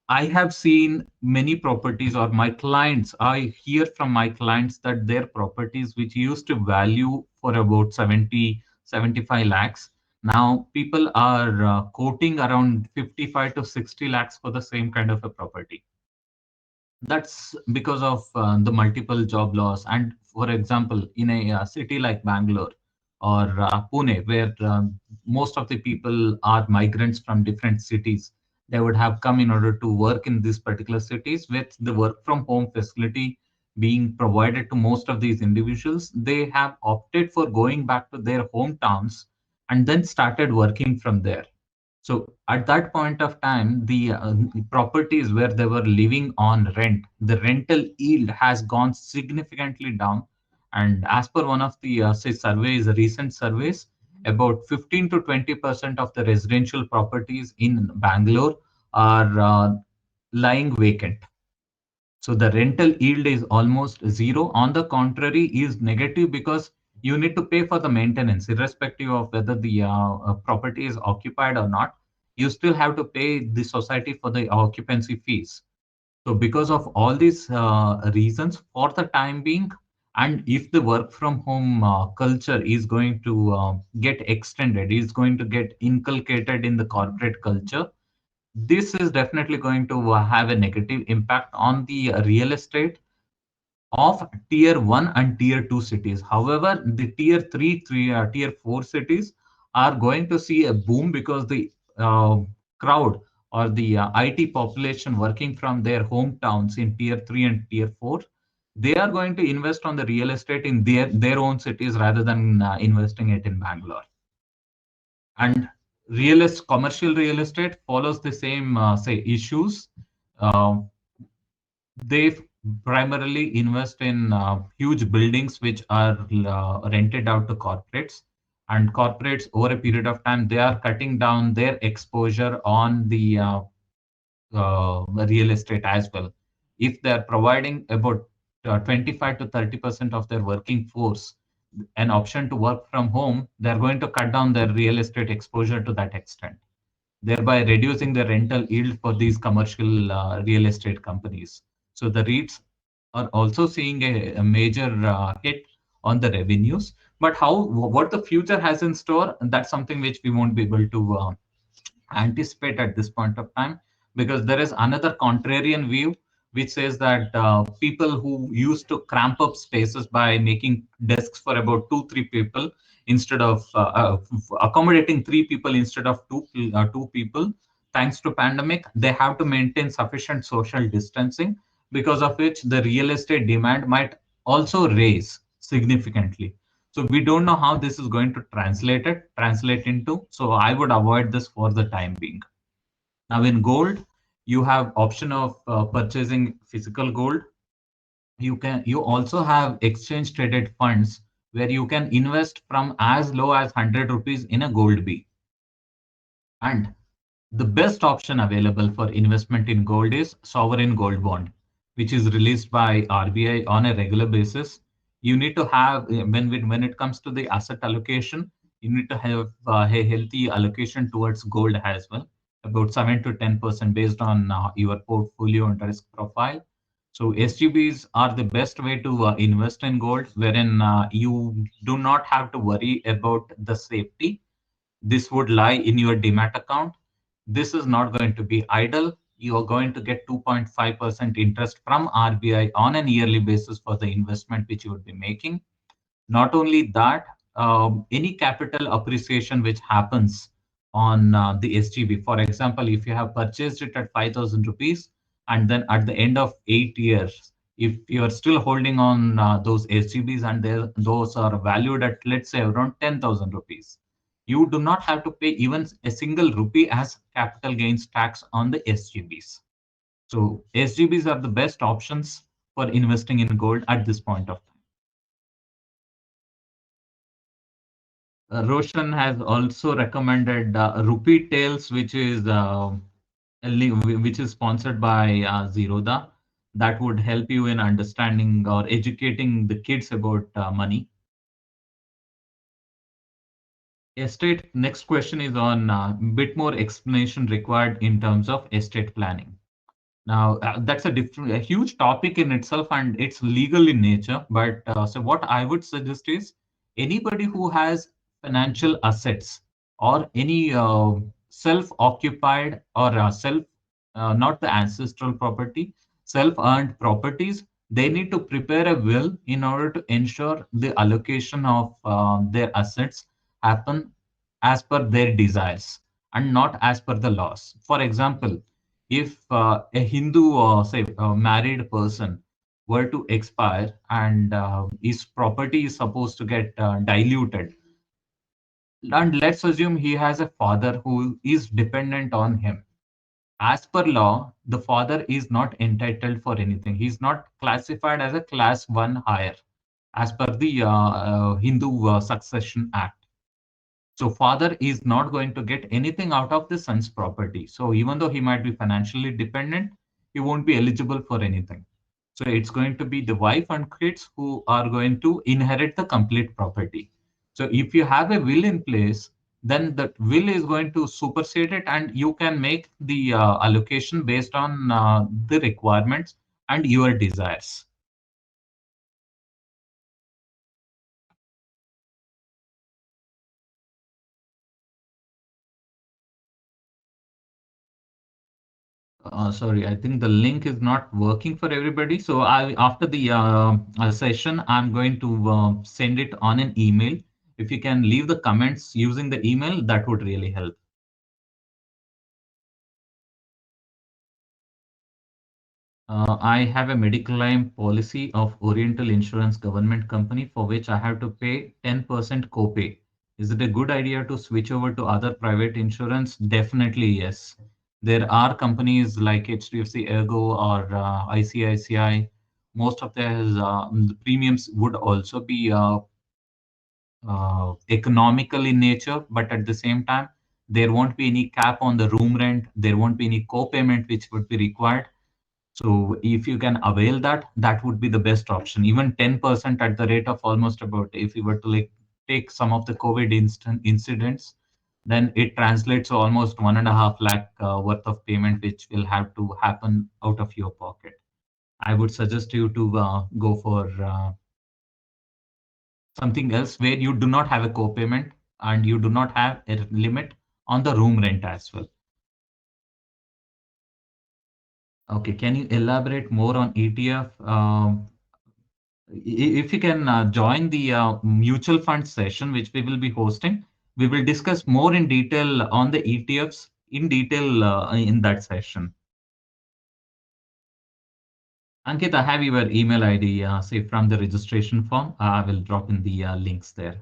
I have seen many properties, or my clients, I hear from my clients that their properties, which used to value for about 70, 75 lakhs, now people are quoting around 55 to 60 lakhs for the same kind of a property. That's because of the multiple job loss. And for example, in a city like Bangalore or Pune, where most of the people are migrants from different cities, they would have come in order to work in these particular cities. With the work from home facility being provided to most of these individuals, they have opted for going back to their hometowns, and then started working from there. So at that point of time, the properties where they were living on rent, the rental yield has gone significantly down. And as per one of the say surveys, recent surveys, about 15 to 20% of the residential properties in Bangalore are lying vacant. So the rental yield is almost zero. On the contrary, is negative because you need to pay for the maintenance, irrespective of whether the property is occupied or not. You still have to pay the society for the occupancy fees. So because of all these reasons, for the time being, and if the work from home culture is going to get extended, is going to get inculcated in the corporate culture, this is definitely going to have a negative impact on the real estate of tier 1 and tier 2 cities. However, the tier 4 cities are going to see a boom because the crowd or the IT population working from their hometowns in tier 3 and tier 4, they are going to invest on the real estate in their own cities rather than investing it in Bangalore. And commercial real estate follows the same say issues. Uh, they primarily invest in huge buildings which are rented out to corporates, and corporates over a period of time they are cutting down their exposure on the real estate as well. If they are providing about 25 to 30% of their working force an option to work from home, they're going to cut down their real estate exposure to that extent, thereby reducing the rental yield for these commercial real estate companies. So the REITs are also seeing a major hit on the revenues. But what the future has in store, that's something which we won't be able to anticipate at this point of time, because there is another contrarian view which says that people who used to cramp up spaces by making desks for about 2 3 people instead of accommodating 3 people instead of two people, thanks to pandemic they have to maintain sufficient social distancing, because of which the real estate demand might also raise significantly. So we don't know how this is going to translate into. So I would avoid this for the time being. Now in gold, you have option of purchasing physical gold. You also have exchange traded funds where you can invest from as low as 100 rupees in a gold B. And the best option available for investment in gold is sovereign gold bond, which is released by RBI on a regular basis. You need to have, when it comes to the asset allocation, you need to have a healthy allocation towards gold as well, about 7 to 10% based on your portfolio and risk profile. So SGBs are the best way to invest in gold, wherein you do not have to worry about the safety. This would lie in your demat account. This is not going to be idle. You are going to get 2.5% interest from RBI on an yearly basis for the investment which you would be making. Not only that, any capital appreciation which happens on the SGB, for example, if you have purchased it at 5,000 rupees and then at the end of 8 years, if you are still holding on those SGBs and those are valued at, let's say, around 10,000 rupees, you do not have to pay even a single rupee as capital gains tax on the SGBs. So SGBs are the best options for investing in gold at this point of time. Roshan has also recommended Rupee Tales, which is sponsored by Zerodha. That would help you in understanding or educating the kids about money. Estate. Next question is on bit more explanation required in terms of estate planning. Now, that's a huge topic in itself, and it's legal in nature. But so what I would suggest is anybody who has financial assets or any self-occupied or not the ancestral property, self-earned properties, they need to prepare a will in order to ensure the allocation of their assets happen as per their desires and not as per the laws. For example, if a Hindu or say a married person were to expire and his property is supposed to get diluted, And let's assume he has a father who is dependent on him. As per law, the father is not entitled for anything. He's not classified as a class 1 higher as per the Hindu Succession Act. So father is not going to get anything out of the son's property. So even though he might be financially dependent, he won't be eligible for anything. So it's going to be the wife and kids who are going to inherit the complete property. So if you have a will in place, then the will is going to supersede it, and you can make the allocation based on the requirements and your desires. Sorry, I think the link is not working for everybody. So after the session, I'm going to send it on an email. If you can leave the comments using the email, that would really help. I have a medical claim policy of Oriental Insurance Government Company for which I have to pay 10% copay. Is it a good idea to switch over to other private insurance? Definitely yes. There are companies like HDFC Ergo or ICICI. Most of their the premiums would also be economical in nature, but at the same time, there won't be any cap on the room rent. There won't be any co-payment which would be required. So if you can avail that, that would be the best option. Even 10% at the rate of almost about, if you were to like take some of the COVID incidents, then it translates to almost 1.5 lakh worth of payment, which will have to happen out of your pocket. I would suggest you to go for something else where you do not have a co-payment and you do not have a limit on the room rent as well. Okay, can you elaborate more on ETF? If you can join the mutual fund session, which we will be hosting, we will discuss more in detail on the ETFs in detail in that session. Ankit, I have your email ID, say from the registration form. I will drop in the links there.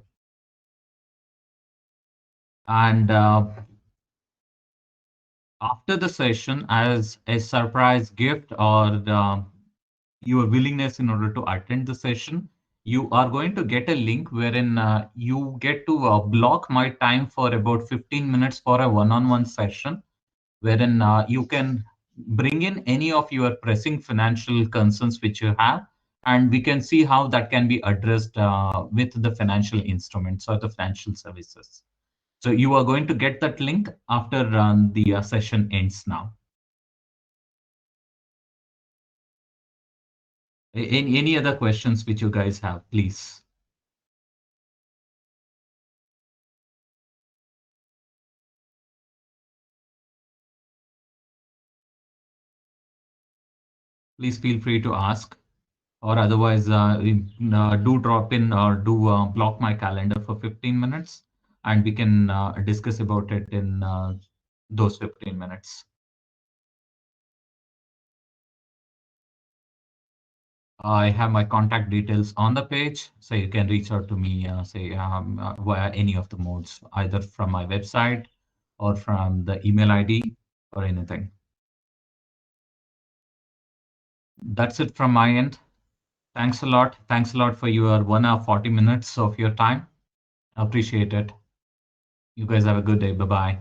And after the session, as a surprise gift or your willingness in order to attend the session, you are going to get a link wherein you get to block my time for about 15 minutes for a one-on-one session, wherein you can bring in any of your pressing financial concerns which you have, and we can see how that can be addressed with the financial instruments or the financial services. So you are going to get that link after the session ends now. Any other questions which you guys have, please? Please feel free to ask, or otherwise do drop in or do block my calendar for 15 minutes, and we can discuss about it in those 15 minutes. I have my contact details on the page, so you can reach out to me, say via any of the modes, either from my website or from the email ID or anything. That's it from my end. Thanks a lot. Thanks a lot for your 1 hour 40 minutes of your time. Appreciate it. You guys have a good day. Bye bye.